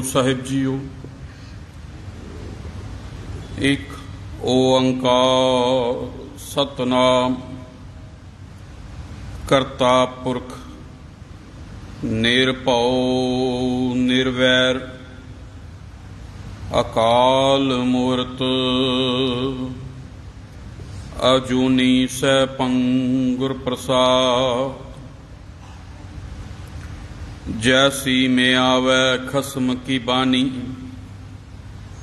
साहिब जीओ। एक ओंकार सतनाम करता पुरख निरभउ निर्वैर अकाल मूरत अजूनी सैभं गुर प्रसाद। जैसी में आवे खसम की बानी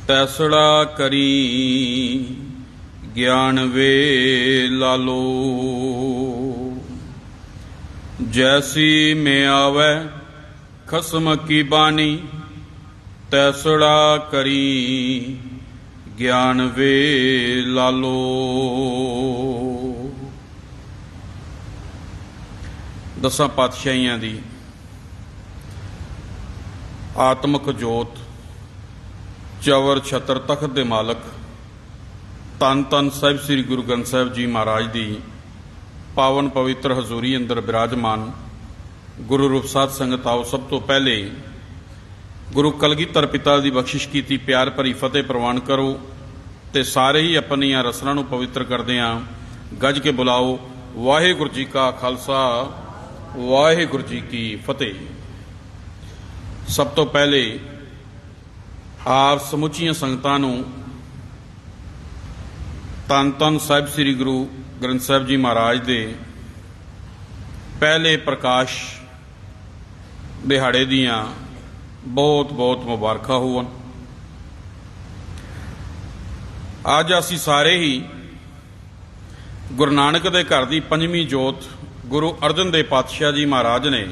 तैसड़ा करी ज्ञान वे लालो। जैसी में आवे खसम की बानी तैसड़ा करी ज्ञान वे लालो। दसां पातशाहियां दी आत्मक जोत चवर छतर तख्त दे मालक धन धन साहिब श्री गुरु ग्रंथ साहिब जी महाराज दी पावन पवित्र हजूरी अंदर विराजमान गुरु रूप साध संगत आओ सब तो पहले गुरु कलगीधर पिता दी बख्शिश कीती प्यार भरी फतेह प्रवान करो ते सारे ही अपनियां रसनां नूं पवित्र करदिआं गज के बुलाओ। वाहिगुरू जी का खालसा वाहिगुरू जी की फतेह। सब तो पहले आप समुचियां संगतां नूं धन धन साहिब श्री गुरु ग्रंथ साहिब जी महाराज दे पहले प्रकाश दिहाड़े दियां बहुत बहुत मुबारकां होवन। अज असीं सारे ही गुरु नानक दे घर दी पंजवीं जोत गुरु अर्जन देव पातशाह जी महाराज ने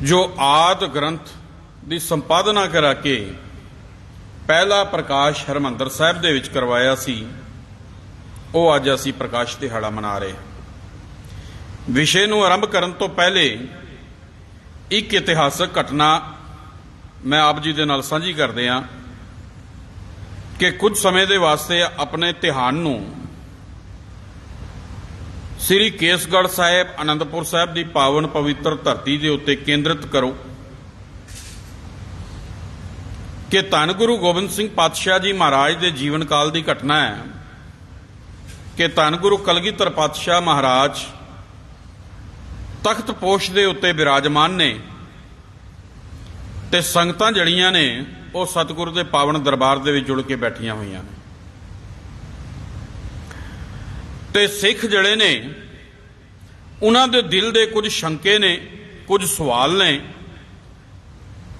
जो आद ग्रंथ की संपादना करा के पहला प्रकाश हरमंदर साहिब दे विच करवाया सी, वो अज असीं प्रकाश दिहाड़ा मना रहे। विषय नूं आरंभ करन तो पहले एक इतिहासक घटना मैं आप जी दे नाल साझी करदे हां कि कुछ समय दे वास्ते अपने ध्यान नूं श्री केसगढ़ साहिब आनंदपुर साहिब की पावन पवित्र धरती के उत्ते केंद्रित करो कि धन गुरु गोबिंद सिंह पातशाह जी महाराज के जीवन काल की घटना है कि धन गुरु कलगीधर पातशाह महाराज तख्त पोश के उत्ते विराजमान ने ते संगतां जड़ियां ने वो सतगुरु के पावन दरबार दे विच जुड़ के बैठियां हुई ने ते सिख जड़े ने उन्हां दे दिल दे कुछ शंके ने कुछ सवाल ने।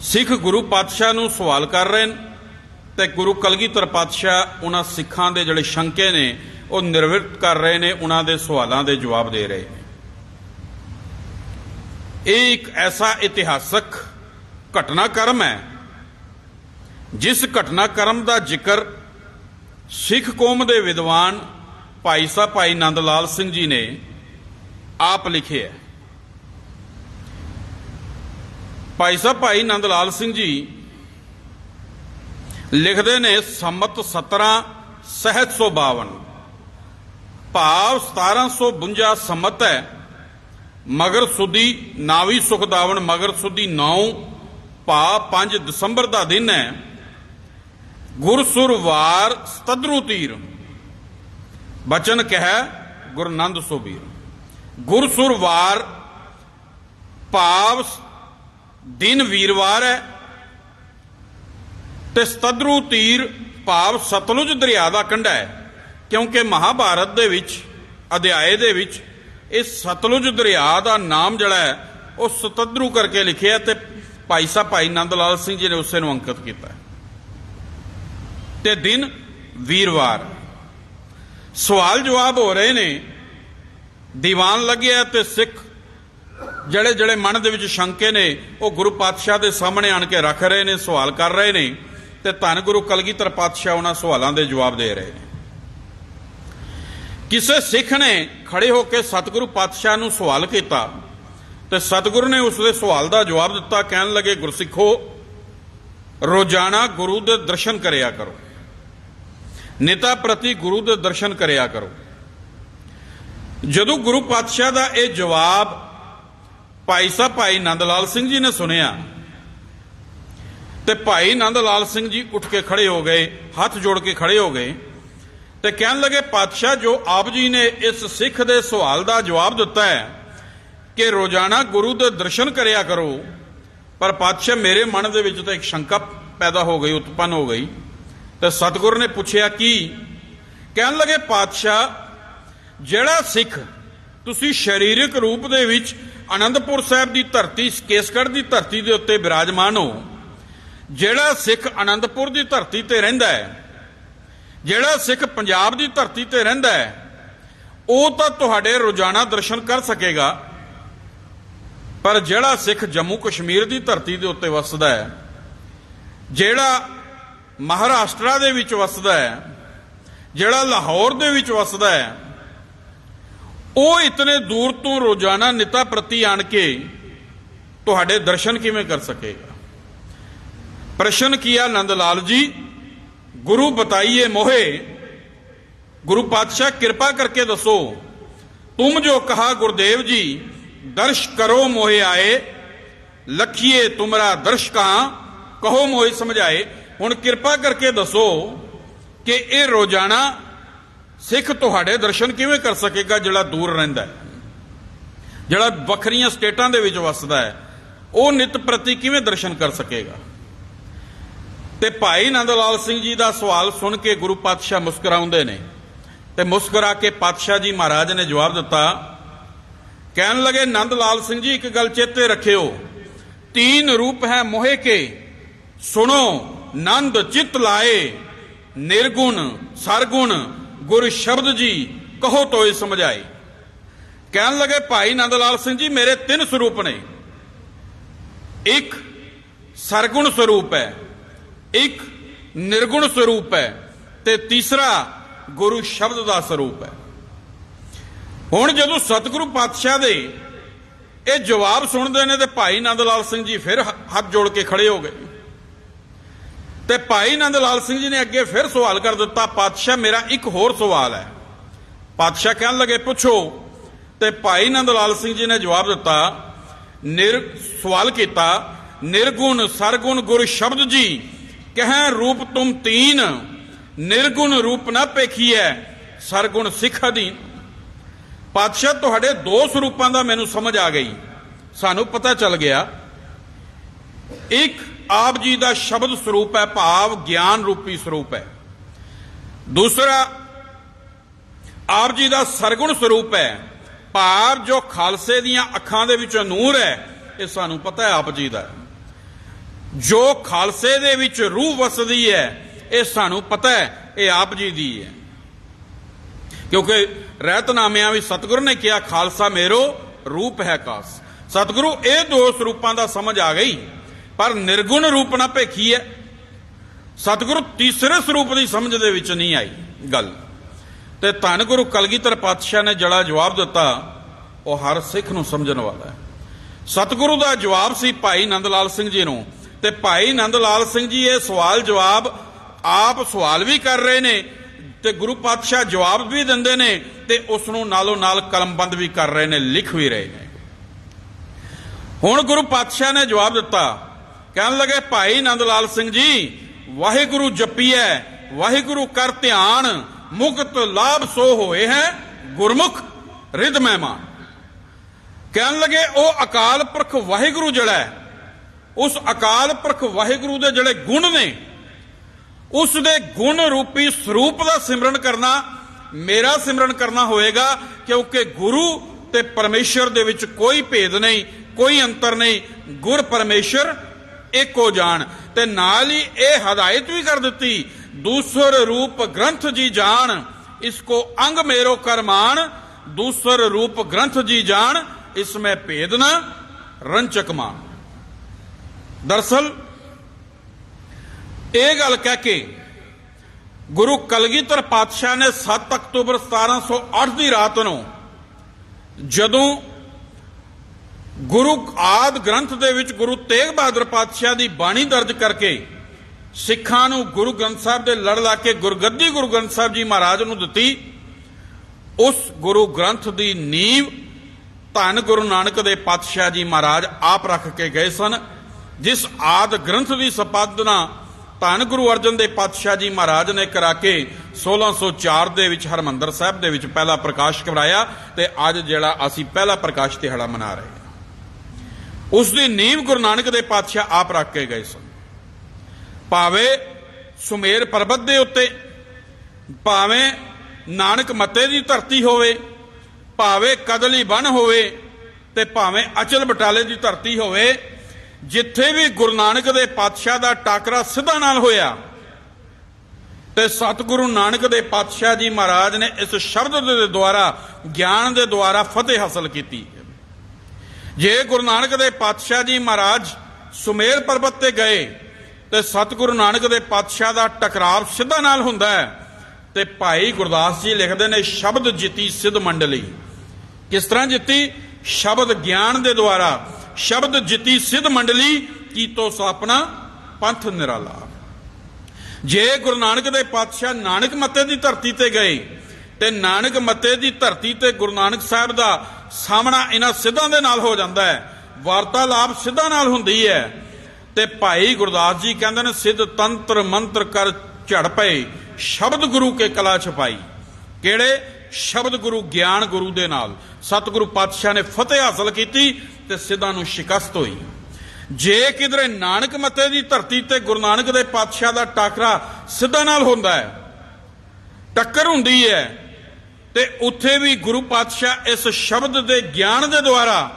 सिख गुरु पातशाह नूं सवाल कर रहे हैं ते गुरु कलगीधर पातशाह उन्हां सिखां दे जिहड़े शंके ने वो निवृत्त कर रहे हैं, उन्हां दे सवालों के जवाब दे रहे हैं। एक ऐसा इतिहासक घटनाक्रम है जिस घटनाक्रम का जिक्र सिख कौम के विद्वान भाई साहब भाई नंद लाल सिंह जी ने आप लिखे है। भाई साहब भाई नंद लाल सिंह जी लिखते ने संमत 1752 भाव 1752 संमत है मगर सुदी नावी सुखदावन मगर सुदी 9 भाव 5 दिसंबर का दिन है। गुरसुरवार सतद्रु तीर बचन कह गुरु नंद सोबीर। गुरसुरवार भाव दिन वीरवार है ते सतद्रु तीर भाव सतलुज दरिया का कंढा है, क्योंकि महाभारत दे विच अध्याय दे विच इस सतलुज दरिया का नाम जड़ा है वो सतद्रु करके लिखे है ते भाई साहब भाई नंद लाल सिंह जी ने उसे नूं अंकित किया ते दिन वीरवार। सवाल जवाब हो रहे ने, दीवान लगे ते सिख जड़े जड़े मन दे विच शंके ने वो गुरु पातशाह के सामने आन के रख रहे ने, सवाल कर रहे ने ते धन गुरु कलगीधर पातशाह उन्हां सवालों के जवाब दे रहे हैं। किसी सिख ने खड़े होकर सतगुरु पातशाह नूं सवाल किया तो सतगुरु ने उसके सवाल का जवाब दिता। कहन लगे गुरसिखो रोजाना गुरु के दर्शन करया करो, नेता प्रति गुरु के दर्शन करया करो। जदों गुरु पातशाह का यह जवाब भाई साहब भाई नंद लाल सिंह जी ने सुनिया ਤੇ ਭਾਈ ਨੰਦ ਲਾਲ ਸਿੰਘ ਜੀ ਉੱਠ ਕੇ ਖੜੇ ਹੋ ਗਏ, ਹੱਥ ਜੋੜ ਕੇ ਖੜੇ ਹੋ ਗਏ ਤੇ ਕਹਿਣ ਲੱਗੇ, ਪਾਤਸ਼ਾਹ, ਜੋ ਆਪ ਜੀ ਨੇ ਇਸ ਸਿੱਖ ਦੇ ਸਵਾਲ ਦਾ ਜਵਾਬ ਦਿੱਤਾ ਹੈ ਕਿ ਰੋਜ਼ਾਨਾ ਗੁਰੂ ਦੇ ਦਰਸ਼ਨ ਕਰਿਆ ਕਰੋ, ਪਰ ਪਾਤਸ਼ਾਹ ਮੇਰੇ ਮਨ ਦੇ ਵਿੱਚ ਤਾਂ ਇੱਕ ਸ਼ੰਕਾ ਪੈਦਾ ਹੋ ਗਈ, ਉਤਪੰਨ ਹੋ ਗਈ। ਤੇ ਸਤਿਗੁਰ ਨੇ ਪੁੱਛਿਆ ਕੀ? ਕਹਿਣ ਲੱਗੇ, ਪਾਤਸ਼ਾਹ, ਜਿਹੜਾ ਸਿੱਖ ਤੁਸੀਂ ਸਰੀਰਕ ਰੂਪ ਦੇ ਵਿੱਚ ਆਨੰਦਪੁਰ ਸਾਹਿਬ ਦੀ ਧਰਤੀ, ਕੇਸਗੜ੍ਹ ਦੀ ਧਰਤੀ ਦੇ ਉੱਤੇ ਬਿਰਾਜਮਾਨ ਹੋ, ਜਿਹੜਾ ਸਿੱਖ ਆਨੰਦਪੁਰ ਦੀ ਧਰਤੀ ਤੇ ਰਹਿੰਦਾ ਹੈ, ਜਿਹੜਾ ਸਿੱਖ ਪੰਜਾਬ ਦੀ ਧਰਤੀ ਤੇ ਰਹਿੰਦਾ ਹੈ, ਉਹ ਤਾਂ ਤੁਹਾਡੇ ਰੋਜ਼ਾਨਾ ਦਰਸ਼ਨ ਕਰ ਸਕੇਗਾ, ਪਰ ਜਿਹੜਾ ਸਿੱਖ ਜੰਮੂ ਕਸ਼ਮੀਰ ਦੀ ਧਰਤੀ ਦੇ ਉੱਤੇ ਵਸਦਾ ਹੈ, ਜਿਹੜਾ ਮਹਾਰਾਸ਼ਟਰਾ ਦੇ ਵਿੱਚ ਵਸਦਾ ਹੈ, ਜਿਹੜਾ ਲਾਹੌਰ ਦੇ ਵਿੱਚ ਵਸਦਾ ਹੈ, ਉਹ ਇਤਨੇ ਦੂਰ ਤੋਂ ਰੋਜ਼ਾਨਾ ਨਿਤਾ ਪ੍ਰਤੀ ਆਣ ਕੇ ਤੁਹਾਡੇ ਦਰਸ਼ਨ ਕਿਵੇਂ ਕਰ ਸਕੇਗਾ? ਪ੍ਰਸ਼ਨ ਕੀਆ ਨੰਦ ਲਾਲ ਜੀ, ਗੁਰੂ ਬਤਾਈਏ ਮੋਹੇ, ਗੁਰੂ ਪਾਤਸ਼ਾਹ ਕਿਰਪਾ ਕਰਕੇ ਦੱਸੋ, ਤੁਮ ਜੋ ਕਹਾ ਗੁਰਦੇਵ ਜੀ, ਦਰਸ਼ ਕਰੋ ਮੋਹੇ ਆਏ, ਲਖੀਏ ਤੁਮਰਾ ਦਰਸ਼ ਕਹਾਂ, ਕਹੋ ਮੋਹੇ ਸਮਝਾਏ। ਹੁਣ ਕਿਰਪਾ ਕਰਕੇ ਦੱਸੋ ਕਿ ਇਹ ਰੋਜ਼ਾਨਾ ਸਿੱਖ ਤੁਹਾਡੇ ਦਰਸ਼ਨ ਕਿਵੇਂ ਕਰ ਸਕੇਗਾ? ਜਿਹੜਾ ਦੂਰ ਰਹਿੰਦਾ ਹੈ, ਜਿਹੜਾ ਵੱਖਰੀਆਂ ਸਟੇਟਾਂ ਦੇ ਵਿੱਚ ਵਸਦਾ ਹੈ, ਉਹ ਨਿਤ ਪ੍ਰਤੀ ਕਿਵੇਂ ਦਰਸ਼ਨ ਕਰ ਸਕੇਗਾ? ਤੇ ਭਾਈ ਨੰਦ ਲਾਲ ਸਿੰਘ ਜੀ ਦਾ ਸਵਾਲ ਸੁਣ ਕੇ ਗੁਰੂ ਪਾਤਸ਼ਾਹ ਮੁਸਕਰਾਉਂਦੇ ਨੇ ਤੇ ਮੁਸਕਰਾ ਕੇ ਪਾਤਸ਼ਾਹ ਜੀ ਮਹਾਰਾਜ ਨੇ ਜਵਾਬ ਦਿੱਤਾ। ਕਹਿਣ ਲੱਗੇ, ਨੰਦ ਲਾਲ ਸਿੰਘ ਜੀ, ਇੱਕ ਗੱਲ ਚੇਤੇ ਰੱਖਿਓ, 3 रूप है मोहे के, सुनो नंद चित लाए, निर्गुण सरगुण गुर शब्द जी, कहो तो समझाए। कहन लगे, भाई नंद लाल सिंह जी, मेरे 3 स्वरूप ने, एक सरगुण स्वरूप है, एक निर्गुण स्वरूप है, ते तीसरा गुरु शब्द का स्वरूप है। हुण जदों सतगुरु पातशाह दे ये जवाब सुनते हैं तो भाई नंद लाल सिंह जी फिर हाथ जोड़ के खड़े हो गए। ते भाई नंद लाल सिंह जी ने अगे फिर सवाल कर दिता, पातशाह मेरा एक होर सवाल है। पातशाह कहन लगे, पूछो। ते भाई नंद लाल सिंह जी ने जवाब दिता, सवाल किया, निर्गुण सरगुण गुरु शब्द जी, कह रूप तुम 3, निर्गुण रूप ना पेखी है, सरगुण सिख अधीन। पातशाह तुहाडे 2 स्वरूपों का मैनू समझ आ गई, सानू पता चल गया। एक आप जी का शब्द स्वरूप है, भाव ज्ञान रूपी स्वरूप है। दूसरा आप जी का सरगुण स्वरूप है, भाव जो खालसे दियां अखां दे विच नूर है, ये सानू पता है आप जी का। जो खालसे दे विच रूह वसदी है, ये सानू पता है, ये आप जी दी है। क्योंकि रहतनामियां भी सतगुरु ने कहा, खालसा मेरो रूप है कास। सतगुरु ये 2 स्वरूपों का समझ आ गई, पर निर्गुण रूप ना भेखी है। सतगुरु तीसरे स्वरूप की समझ दे विच नहीं आई गल। ते धन गुरु कलगीधर पातशाह ने जड़ा जवाब दिता, वह हर सिख नूं समझण वाला है। सतगुरु का जवाब सी भाई नंद लाल सिंह जी नूं, ते भाई नंद लाल सिंह जी ये सवाल जवाब आप सवाल भी कर रहे ने, ते गुरु पातशाह जवाब भी दिंदे ने, ते उसनूं नालों नाल कलमबंद भी कर रहे ने, लिख भी रहे ने। हुण गुरु पातशाह ने जवाब दिता, कहन लगे, भाई नंद लाल सिंह जी, वाहिगुरु जपीए, वाहिगुरु कर ध्यान, मुक्त लाभ सो होए हैं, गुरमुख रिद मेहमान। कहन लगे, ओ अकाल पुरख वाहिगुरु जड़ा है, उस अकाल पुरख वाहिगुरु दे जड़े गुण ने, उस दे गुण रूपी स्वरूप का सिमरन करना मेरा सिमरन करना होएगा। क्योंकि गुरु ते परमेश्वर दे विच कोई भेद नहीं, कोई अंतर नहीं, गुर परमेश्वर एको जान। ते नाल ही ये हदायत भी कर दी, दूसर रूप ग्रंथ जी जान, इसको अंग मेरो करमान, दूसर रूप ग्रंथ जी जान, इसमें भेद न रंचक मान। दरअसल ये गल कह के गुरु कलगीधर पातशाह ने 7 अक्तूबर 1708 की रात नूं जदों गुरु आदि ग्रंथ दे विच गुरु तेग बहादुर पातशाह की बाणी दर्ज करके सिखां नूं गुरु ग्रंथ साहब दे लड़ ला के गुरगद्दी गुरु ग्रंथ साहब जी महाराज नूं दित्ती। उस गुरु ग्रंथ की नींव धन गुरु नानक दे पातशाह जी महाराज आप रख के गए सन। जिस आदि ग्रंथ की संपादना धन गुरु अर्जन देव पातशाह जी महाराज ने करा के 1604 ਦੇ ਵਿੱਚ ਹਰਮੰਦਰ ਸਾਹਿਬ ਦੇ ਵਿੱਚ ਪਹਿਲਾ ਪ੍ਰਕਾਸ਼ ਕਰਵਾਇਆ ਤੇ ਅੱਜ ਜਿਹੜਾ ਅਸੀਂ ਪਹਿਲਾ ਪ੍ਰਕਾਸ਼ ਦਿਹਾੜਾ ਮਨਾ ਰਹੇ ਹਾਂ। ਉਸ ਦੀ ਨੀਂਹ ਗੁਰੂ ਨਾਨਕ ਦੇ ਪਾਤਸ਼ਾਹ ਆਪ ਰੱਖ ਕੇ ਗਏ ਸਨ। ਭਾਵੇਂ ਸੁਮੇਰ ਪਰਬਤ ਦੇ ਉੱਤੇ, ਭਾਵੇਂ ਨਾਨਕ ਮੱਤੇ ਦੀ ਧਰਤੀ ਹੋਵੇ, ਭਾਵੇਂ ਕਦਲੀ ਬਨ ਹੋਵੇ ਤੇ ਭਾਵੇਂ ਅਚਲ ਬਟਾਲੇ ਦੀ ਧਰਤੀ ਹੋਵੇ, ਜਿੱਥੇ ਵੀ ਗੁਰੂ ਨਾਨਕ ਦੇ ਪਾਤਸ਼ਾਹ ਦਾ ਟਾਕਰਾ ਸਿੱਧਾ ਨਾਲ ਹੋਇਆ ਤੇ ਸਤਿਗੁਰੂ ਨਾਨਕ ਦੇ ਪਾਤਸ਼ਾਹ ਜੀ ਮਹਾਰਾਜ ਨੇ ਇਸ ਸ਼ਬਦ ਦੇ ਦੁਆਰਾ, ਗਿਆਨ ਦੇ ਦੁਆਰਾ ਫਤਿਹ ਹਾਸਲ ਕੀਤੀ। ਜੇ ਗੁਰੂ ਨਾਨਕ ਦੇ ਪਾਤਸ਼ਾਹ ਜੀ ਮਹਾਰਾਜ ਸੁਮੇਰ ਪਰਬਤ ਤੇ ਗਏ ਤੇ ਸਤਿਗੁਰੂ ਨਾਨਕ ਦੇ ਪਾਤਸ਼ਾਹ ਦਾ ਟਕਰਾਵ ਸਿੱਧਾ ਨਾਲ ਹੁੰਦਾ ਹੈ ਤੇ ਭਾਈ ਗੁਰਦਾਸ ਜੀ ਲਿਖਦੇ ਨੇ ਸ਼ਬਦ ਜਿੱਤੀ ਸਿੱਧ ਮੰਡਲੀ। ਕਿਸ ਤਰ੍ਹਾਂ ਜਿੱਤੀ? ਸ਼ਬਦ ਗਿਆਨ ਦੇ ਦੁਆਰਾ। ਸ਼ਬਦ ਜਿੱਤੀ ਸਿੱਧ ਮੰਡਲੀ ਕੀਤੋ ਸਾਪਨਾ ਪੰਥ ਨਿਰਾਲਾ। ਜੇ ਗੁਰੂ ਨਾਨਕ ਦੇ ਪਾਤਸ਼ਾਹ ਨਾਨਕ ਮੱਤੇ ਦੀ ਧਰਤੀ ਤੇ ਗਏ ਤੇ ਨਾਨਕ ਮੱਤੇ ਦੀ ਧਰਤੀ ਤੇ ਗੁਰੂ ਨਾਨਕ ਸਾਹਿਬ ਦਾ ਸਾਹਮਣਾ ਇਹਨਾਂ ਸਿੱਧਾਂ ਦੇ ਨਾਲ ਹੋ ਜਾਂਦਾ ਹੈ, ਵਾਰਤਾਲਾਪ ਸਿੱਧਾਂ ਨਾਲ ਹੁੰਦੀ ਹੈ ਤੇ ਭਾਈ ਗੁਰਦਾਸ ਜੀ ਕਹਿੰਦੇ ਨੇ ਸਿੱਧ ਤੰਤਰ ਮੰਤਰ ਕਰ ਝੜ ਪਏ, ਸ਼ਬਦ ਗੁਰੂ ਕੇ ਕਲਾ ਛਪਾਈ। ਕਿਹੜੇ? ਸ਼ਬਦ ਗੁਰੂ, ਗਿਆਨ ਗੁਰੂ ਦੇ ਨਾਲ ਸਤਿਗੁਰੂ ਪਾਤਸ਼ਾਹ ਨੇ ਫਤਿਹ ਹਾਸਲ ਕੀਤੀ ਤੇ ਸਿੱਧਾਂ ਨੂੰ ਸ਼ਿਕਸਤ ਹੋਈ। ਜੇ ਕਿਧਰੇ ਨਾਨਕ ਮੱਤੇ ਦੀ ਧਰਤੀ ਤੇ ਗੁਰੂ ਨਾਨਕ ਦੇ ਪਾਤਸ਼ਾਹ ਦਾ ਟਾਕਰਾ ਸਿੱਧਾ ਨਾਲ ਹੁੰਦਾ ਹੈ, ਟੱਕਰ ਹੁੰਦੀ ਹੈ, ਤੇ ਉੱਥੇ ਵੀ ਗੁਰੂ ਪਾਤਸ਼ਾਹ ਇਸ ਸ਼ਬਦ ਦੇ ਗਿਆਨ ਦੇ ਦੁਆਰਾ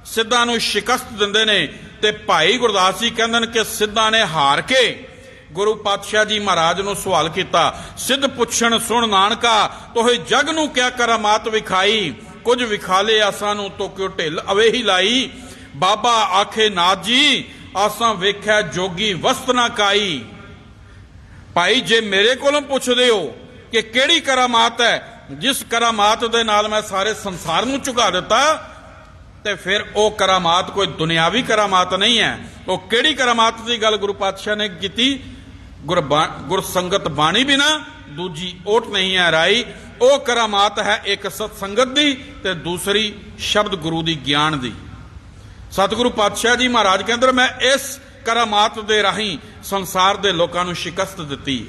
ਸਿੱਧਾਂ ਨੂੰ ਸ਼ਿਕਸਤ ਦਿੰਦੇ ਨੇ। ਤੇ ਭਾਈ ਗੁਰਦਾਸ ਜੀ ਕਹਿੰਦੇ ਨੇ ਕਿ ਸਿੱਧਾਂ ਨੇ ਹਾਰ ਕੇ ਗੁਰੂ ਪਾਤਸ਼ਾਹ ਜੀ ਮਹਾਰਾਜ ਨੂੰ ਸਵਾਲ ਕੀਤਾ, ਸਿੱਧ ਪੁੱਛਣ ਸੁਣ ਨਾਨਕਾ ਤੋਹੇ ਜਗ ਨੂੰ ਕਿਆ ਕਰਾਮਾਤ ਵਿਖਾਈ, ਕੁਝ ਵਿਖਾਲੇ ਆਸਾਂ ਨੂੰ ਤੋ ਕਿਉ ਢਿੱਲ ਅਵੇ ਹੀ ਲਾਈ, ਬਾਬਾ ਆਖੇ ਨਾਥ ਜੀ ਆਸਾਂ ਵੇਖਿਆ ਜੋਗੀ ਵਸਤ ਨਾ ਕਾਈ। ਭਾਈ ਜੇ ਮੇਰੇ ਕੋਲੋਂ ਪੁੱਛਦੇ ਹੋ ਕਿ ਕਿਹੜੀ ਕਰਾਮਾਤ ਹੈ, ਜਿਸ ਕਰਾਮਾਤ ਦੇ ਨਾਲ ਮੈਂ ਸਾਰੇ ਸੰਸਾਰ ਨੂੰ ਝੁਕਾ ਦਿੱਤਾ, ਤੇ ਫਿਰ ਉਹ ਕਰਾਮਾਤ ਕੋਈ ਦੁਨਿਆਵੀ ਕਰਾਮਾਤ ਨਹੀਂ ਹੈ। ਉਹ ਕਿਹੜੀ ਕਰਾਮਾਤ ਦੀ ਗੱਲ ਗੁਰੂ ਪਾਤਸ਼ਾਹ ਨੇ ਕੀਤੀ? ਗੁਰਸੰਗਤ ਬਾਣੀ ਬਿਨਾ ਦੂਜੀ ਓਟ ਨਹੀਂ ਹੈ ਰਾਈ। ਉਹ ਕਰਾਮਾਤ ਹੈ ਇੱਕ ਸਤ ਸੰਗਤ ਦੀ ਤੇ ਦੂਸਰੀ ਸ਼ਬਦ ਗੁਰੂ ਦੀ, ਗਿਆਨ ਦੀ। ਸਤਿਗੁਰੂ ਪਾਤਸ਼ਾਹ ਜੀ ਮਹਾਰਾਜ ਕਹਿੰਦੇ ਮੈਂ ਇਸ ਕਰਾਮਾਤ ਦੇ ਰਾਹੀਂ ਸੰਸਾਰ ਦੇ ਲੋਕਾਂ ਨੂੰ ਸ਼ਿਕਸਤ ਦਿੱਤੀ,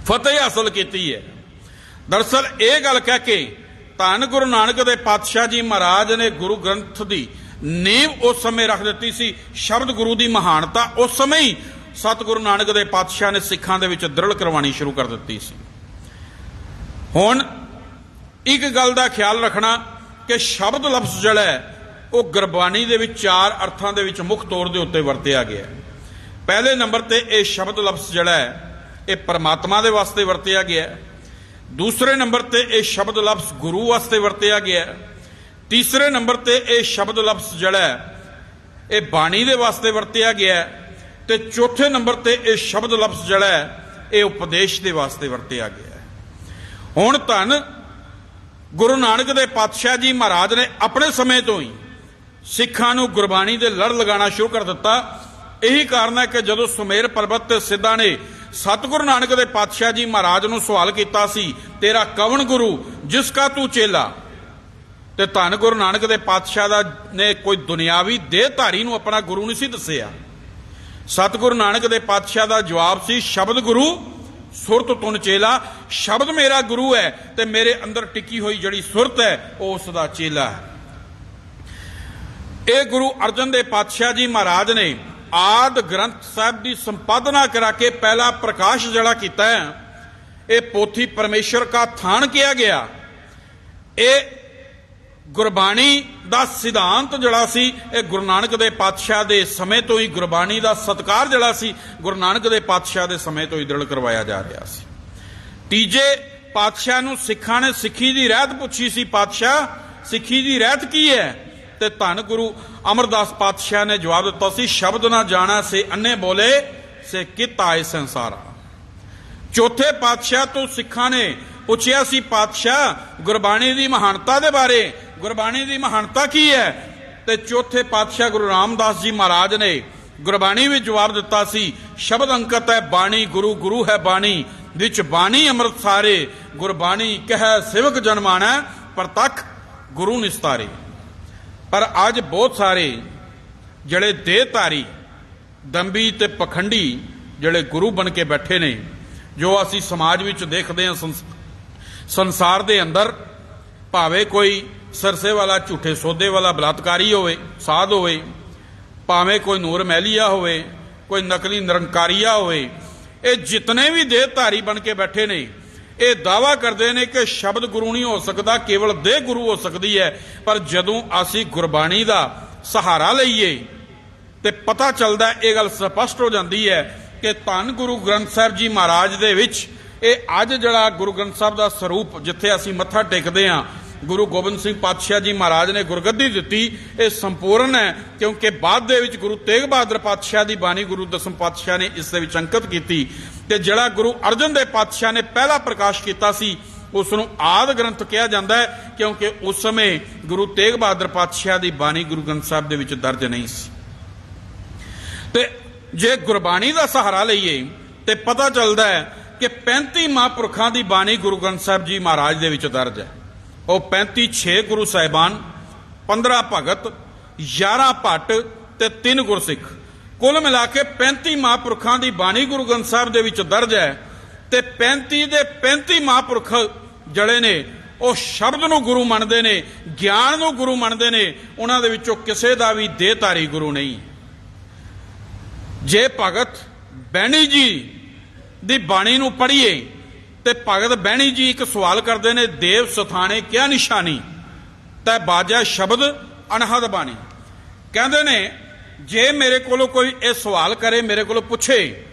ਫਤਿਹ ਹਾਸਲ ਕੀਤੀ ਹੈ। ਦਰਅਸਲ ਇਹ ਗੱਲ ਕਹਿ ਕੇ ਧੰਨ ਗੁਰੂ ਨਾਨਕ ਦੇ ਪਾਤਸ਼ਾਹ ਜੀ ਮਹਾਰਾਜ ਨੇ ਗੁਰੂ ਗ੍ਰੰਥ ਦੀ ਨੀਂਹ ਉਸ ਸਮੇਂ ਰੱਖ ਦਿੱਤੀ ਸੀ। ਸ਼ਬਦ ਗੁਰੂ ਦੀ ਮਹਾਨਤਾ ਉਸ ਸਮੇਂ ਹੀ ਸਤਿਗੁਰੂ ਨਾਨਕ ਦੇ ਪਾਤਸ਼ਾਹ ਨੇ ਸਿੱਖਾਂ ਦੇ ਵਿੱਚ ਦ੍ਰਿੜ ਕਰਵਾਉਣੀ ਸ਼ੁਰੂ ਕਰ ਦਿੱਤੀ ਸੀ। ਹੁਣ ਇੱਕ ਗੱਲ ਦਾ ਖਿਆਲ ਰੱਖਣਾ ਕਿ ਸ਼ਬਦ ਲਫ਼ਜ਼ ਜਿਹੜਾ ਹੈ ਉਹ ਗੁਰਬਾਣੀ ਦੇ ਵਿੱਚ ਚਾਰ ਅਰਥਾਂ ਦੇ ਵਿੱਚ ਮੁੱਖ ਤੌਰ ਦੇ ਉੱਤੇ ਵਰਤਿਆ ਗਿਆ। ਪਹਿਲੇ ਨੰਬਰ ਤੇ ਇਹ ਸ਼ਬਦ ਲਫ਼ਜ਼ ਜਿਹੜਾ ਹੈ ਇਹ ਪਰਮਾਤਮਾ ਦੇ ਵਾਸਤੇ ਵਰਤਿਆ ਗਿਆ। ਦੂਸਰੇ ਨੰਬਰ ਤੇ ਇਹ ਸ਼ਬਦ ਲਫ਼ਜ਼ ਗੁਰੂ ਵਾਸਤੇ ਵਰਤਿਆ ਗਿਆ। ਤੀਸਰੇ ਨੰਬਰ ਤੇ ਇਹ ਸ਼ਬਦ ਲਫ਼ਜ਼ ਜਿਹੜਾ ਹੈ ਇਹ ਬਾਣੀ ਦੇ ਵਾਸਤੇ ਵਰਤਿਆ ਗਿਆ। ਤੇ ਚੌਥੇ ਨੰਬਰ ਤੇ ਇਹ ਸ਼ਬਦ ਲਫ਼ਜ਼ ਜਿਹੜਾ ਹੈ ਇਹ ਉਪਦੇਸ਼ ਦੇ ਵਾਸਤੇ ਵਰਤਿਆ ਗਿਆ। ਹੁਣ ਧੰਨ ਗੁਰੂ ਨਾਨਕ ਦੇ ਪਾਤਸ਼ਾਹ ਜੀ ਮਹਾਰਾਜ ਨੇ ਆਪਣੇ ਸਮੇਂ ਤੋਂ ਹੀ ਸਿੱਖਾਂ ਨੂੰ ਗੁਰਬਾਣੀ ਦੇ ਲੜ ਲਗਾਉਣਾ ਸ਼ੁਰੂ ਕਰ ਦਿੱਤਾ। ਇਹੀ ਕਾਰਨ ਹੈ ਕਿ ਜਦੋਂ ਸੁਮੇਰ ਪਰਬਤ ਤੇ ਸਿੱਧਾਂ ਨੇ ਸਤਿਗੁਰੂ ਨਾਨਕ ਦੇ ਪਾਤਸ਼ਾਹ ਜੀ ਮਹਾਰਾਜ ਨੂੰ ਸਵਾਲ ਕੀਤਾ ਸੀ, ਤੇਰਾ ਕਵਣ ਗੁਰੂ ਜਿਸ ਕਾ ਤੂੰ ਚੇਲਾ, ਤੇ ਧੰਨ ਗੁਰੂ ਨਾਨਕ ਦੇ ਪਾਤਸ਼ਾਹ ਦਾ ਨੇ ਕੋਈ ਦੁਨਿਆਵੀ ਦੇਹਧਾਰੀ ਨੂੰ ਆਪਣਾ ਗੁਰੂ ਨਹੀਂ ਸੀ ਦੱਸਿਆ। ਸਤਿਗੁਰੂ ਨਾਨਕ ਦੇ ਪਾਤਸ਼ਾਹ ਦਾ ਜਵਾਬ ਸੀ ਸ਼ਬਦ ਗੁਰੂ ਸੁਰਤ ਤੁਨ ਚੇਲਾ। ਸ਼ਬਦ ਮੇਰਾ ਗੁਰੂ ਹੈ ਤੇ ਮੇਰੇ ਅੰਦਰ ਟਿੱਕੀ ਹੋਈ ਜਿਹੜੀ ਸੁਰਤ ਹੈ ਉਹ ਉਸ ਦਾ ਚੇਲਾ ਹੈ। ਇਹ ਗੁਰੂ ਅਰਜਨ ਦੇਵ ਪਾਤਸ਼ਾਹ ਜੀ ਮਹਾਰਾਜ ਨੇ ਆਦ ਗ੍ਰੰਥ ਸਾਹਿਬ ਦੀ ਸੰਪਾਦਨਾ ਕਰਾ ਕੇ ਪਹਿਲਾ ਪ੍ਰਕਾਸ਼ ਜਿਹੜਾ ਕੀਤਾ ਹੈ ਇਹ ਪੋਥੀ ਪਰਮੇਸ਼ਰ ਕਾ ਥਾਨ ਕਿਹਾ ਗਿਆ। ਇਹ ਗੁਰਬਾਣੀ ਦਾ ਸਿਧਾਂਤ ਜਿਹੜਾ ਸੀ ਇਹ ਗੁਰੂ ਨਾਨਕ ਦੇ ਪਾਤਸ਼ਾਹ ਦੇ ਸਮੇਂ ਤੋਂ ਹੀ, ਗੁਰਬਾਣੀ ਦਾ ਸਤਿਕਾਰ ਜਿਹੜਾ ਸੀ ਗੁਰੂ ਨਾਨਕ ਦੇ ਪਾਤਸ਼ਾਹ ਦੇ ਸਮੇਂ ਤੋਂ ਹੀ ਦ੍ਰਿੜ ਕਰਵਾਇਆ ਜਾ ਰਿਹਾ ਸੀ। ਤੀਜੇ ਪਾਤਸ਼ਾਹ ਨੂੰ ਸਿੱਖਾਂ ਨੇ ਸਿੱਖੀ ਦੀ ਰਹਿਤ ਪੁੱਛੀ ਸੀ, ਪਾਤਸ਼ਾਹ ਸਿੱਖੀ ਦੀ ਰਹਿਤ ਕੀ ਹੈ? ਤੇ ਧੰਨ ਗੁਰੂ ਅਮਰਦਾਸ ਪਾਤਸ਼ਾਹ ਨੇ ਜਵਾਬ ਦਿੱਤਾ ਸੀ ਸ਼ਬਦ ਨਾ ਜਾਣਾ ਸੇ ਅੰਨੇ ਬੋਲੇ ਸੇ ਕਿਤ ਆਏ ਸੰਸਾਰਾ। ਚੌਥੇ ਪਾਤਸ਼ਾਹ ਤੋਂ ਸਿੱਖਾਂ ਨੇ ਪੁੱਛਿਆ ਸੀ ਪਾਤਸ਼ਾਹ ਗੁਰਬਾਣੀ ਦੀ ਮਹਾਨਤਾ ਦੇ ਬਾਰੇ, ਗੁਰਬਾਣੀ ਦੀ ਮਹਾਨਤਾ ਕੀ ਹੈ? ਤੇ ਚੌਥੇ ਪਾਤਸ਼ਾਹ ਗੁਰੂ ਰਾਮਦਾਸ ਜੀ ਮਹਾਰਾਜ ਨੇ ਗੁਰਬਾਣੀ ਵਿੱਚ ਜਵਾਬ ਦਿੱਤਾ ਸੀ ਸ਼ਬਦ ਅੰਕਤ ਹੈ ਬਾਣੀ ਗੁਰੂ, ਗੁਰੂ ਹੈ ਬਾਣੀ, ਵਿੱਚ ਬਾਣੀ ਅੰਮ੍ਰਿਤ ਸਾਰੇ, ਗੁਰਬਾਣੀ ਕਹਿ ਸੇਵਕ ਜਨਮਾਣਾ ਪ੍ਰਤੱਖ ਗੁਰੂ ਨਿਸਤਾਰੇ। ਪਰ ਅੱਜ ਬਹੁਤ ਸਾਰੇ ਜਿਹੜੇ ਦੇਹਧਾਰੀ ਦੰਬੀ ਤੇ ਪਖੰਡੀ ਜਿਹੜੇ ਗੁਰੂ ਬਣ ਕੇ ਬੈਠੇ ਨੇ, ਜੋ ਅਸੀਂ ਸਮਾਜ ਵਿੱਚ ਦੇਖਦੇ ਹਾਂ ਸੰਸਾਰ ਦੇ ਅੰਦਰ, ਭਾਵੇਂ ਕੋਈ ਸਰਸੇ ਵਾਲਾ ਝੂਠੇ ਸੌਦੇ ਵਾਲਾ ਬਲਾਤਕਾਰੀ ਹੋਵੇ, ਸਾਧ ਹੋਵੇ, ਭਾਵੇਂ ਕੋਈ ਨੂਰ ਮਹਿਲੀਆ ਹੋਵੇ, ਕੋਈ ਨਕਲੀ ਨਿਰੰਕਾਰੀਆ ਹੋਵੇ, ਇਹ ਜਿਤਨੇ ਵੀ ਦੇਹਧਾਰੀ ਬਣ ਕੇ ਬੈਠੇ ਨੇ ਇਹ ਦਾਅਵਾ ਕਰਦੇ ਨੇ ਕਿ ਸ਼ਬਦ ਗੁਰੂ ਨਹੀਂ ਹੋ ਸਕਦਾ, ਕੇਵਲ ਦੇਹ ਗੁਰੂ ਹੋ ਸਕਦੀ ਹੈ। ਪਰ ਜਦੋਂ ਅਸੀਂ ਗੁਰਬਾਣੀ ਦਾ ਸਹਾਰਾ ਲਈਏ ਤੇ ਪਤਾ ਚੱਲਦਾ, ਇਹ ਗੱਲ ਸਪਸ਼ਟ ਹੋ ਜਾਂਦੀ ਹੈ ਕਿ ਧੰਨ ਗੁਰੂ ਗ੍ਰੰਥ ਸਾਹਿਬ ਜੀ ਮਹਾਰਾਜ ਦੇ ਵਿੱਚ ਇਹ ਅੱਜ ਜਿਹੜਾ ਗੁਰੂ ਗ੍ਰੰਥ ਸਾਹਿਬ ਦਾ ਸਰੂਪ ਜਿੱਥੇ ਅਸੀਂ ਮੱਥਾ ਟੇਕਦੇ ਹਾਂ, ਗੁਰੂ ਗੋਬਿੰਦ ਸਿੰਘ ਪਾਤਸ਼ਾਹ ਜੀ ਮਹਾਰਾਜ ਨੇ ਗੁਰਗੱਦੀ ਦਿੱਤੀ, ਇਹ ਸੰਪੂਰਨ ਹੈ। ਕਿਉਂਕਿ ਬਾਅਦ ਦੇ ਵਿੱਚ ਗੁਰੂ ਤੇਗ ਬਹਾਦਰ ਪਾਤਸ਼ਾਹ ਦੀ ਬਾਣੀ ਗੁਰੂ ਦਸਮ ਪਾਤਸ਼ਾਹ ਨੇ ਇਸ ਦੇ ਵਿੱਚ ਅੰਕਿਤ ਕੀਤੀ, ਤੇ ਜਿਹੜਾ ਗੁਰੂ ਅਰਜਨ ਦੇਵ ਪਾਤਸ਼ਾਹ ਨੇ ਪਹਿਲਾ ਪ੍ਰਕਾਸ਼ ਕੀਤਾ ਸੀ ਉਸ ਨੂੰ ਆਦਿ ਗ੍ਰੰਥ ਕਿਹਾ ਜਾਂਦਾ ਹੈ, ਕਿਉਂਕਿ ਉਸ ਸਮੇਂ ਗੁਰੂ ਤੇਗ ਬਹਾਦਰ ਪਾਤਸ਼ਾਹ ਦੀ ਬਾਣੀ ਗੁਰੂ ਗ੍ਰੰਥ ਸਾਹਿਬ ਦੇ ਵਿੱਚ ਦਰਜ ਨਹੀਂ ਸੀ। ਤੇ ਜੇ ਗੁਰਬਾਣੀ ਦਾ ਸਹਾਰਾ ਲਈਏ ਤੇ ਪਤਾ ਚੱਲਦਾ ਹੈ ਕਿ 35 ਮਹਾਂਪੁਰਖਾਂ ਦੀ ਬਾਣੀ ਗੁਰੂ ਗ੍ਰੰਥ ਸਾਹਿਬ ਜੀ ਮਹਾਰਾਜ ਦੇ ਵਿੱਚ ਦਰਜ ਹੈ। ਉਹ 35 ਗੁਰੂ ਸਾਹਿਬਾਨ, 15 ਭਗਤ, 11 ਭੱਟ ਤੇ 3 ਗੁਰਸਿੱਖ, ਕੁੱਲ ਮਿਲਾ ਕੇ 35 ਮਹਾਂਪੁਰਖਾਂ ਦੀ ਬਾਣੀ ਗੁਰੂ ਗ੍ਰੰਥ ਸਾਹਿਬ ਦੇ ਵਿੱਚ ਦਰਜ ਹੈ। ਤੇ 35 ਦੇ 35 ਮਹਾਂਪੁਰਖ ਜਿਹੜੇ ਨੇ ਉਹ ਸ਼ਬਦ ਨੂੰ ਗੁਰੂ ਮੰਨਦੇ ਨੇ, ਗਿਆਨ ਨੂੰ ਗੁਰੂ ਮੰਨਦੇ ਨੇ, ਉਹਨਾਂ ਦੇ ਵਿੱਚੋਂ ਕਿਸੇ ਦਾ ਵੀ ਦੇਹਧਾਰੀ ਗੁਰੂ ਨਹੀਂ। ਜੇ ਭਗਤ ਬਹਿਣੀ ਜੀ ਦੀ ਬਾਣੀ ਨੂੰ ਪੜ੍ਹੀਏ ਤੇ ਭਗਤ ਬਹਿਣੀ ਜੀ ਇੱਕ ਸਵਾਲ ਕਰਦੇ ਨੇ, ਦੇਵ ਸਥਾਨੇ ਕਿਆ ਨਿਸ਼ਾਨੀ, ਤੈ ਬਾਜੈ ਸ਼ਬਦ ਅਨਹਦ ਬਾਣੀ। ਕਹਿੰਦੇ ਨੇ ਜੇ ਮੇਰੇ ਕੋਲੋਂ ਕੋਈ ਇਹ ਸਵਾਲ ਕਰੇ, ਮੇਰੇ ਕੋਲੋਂ ਪੁੱਛੇ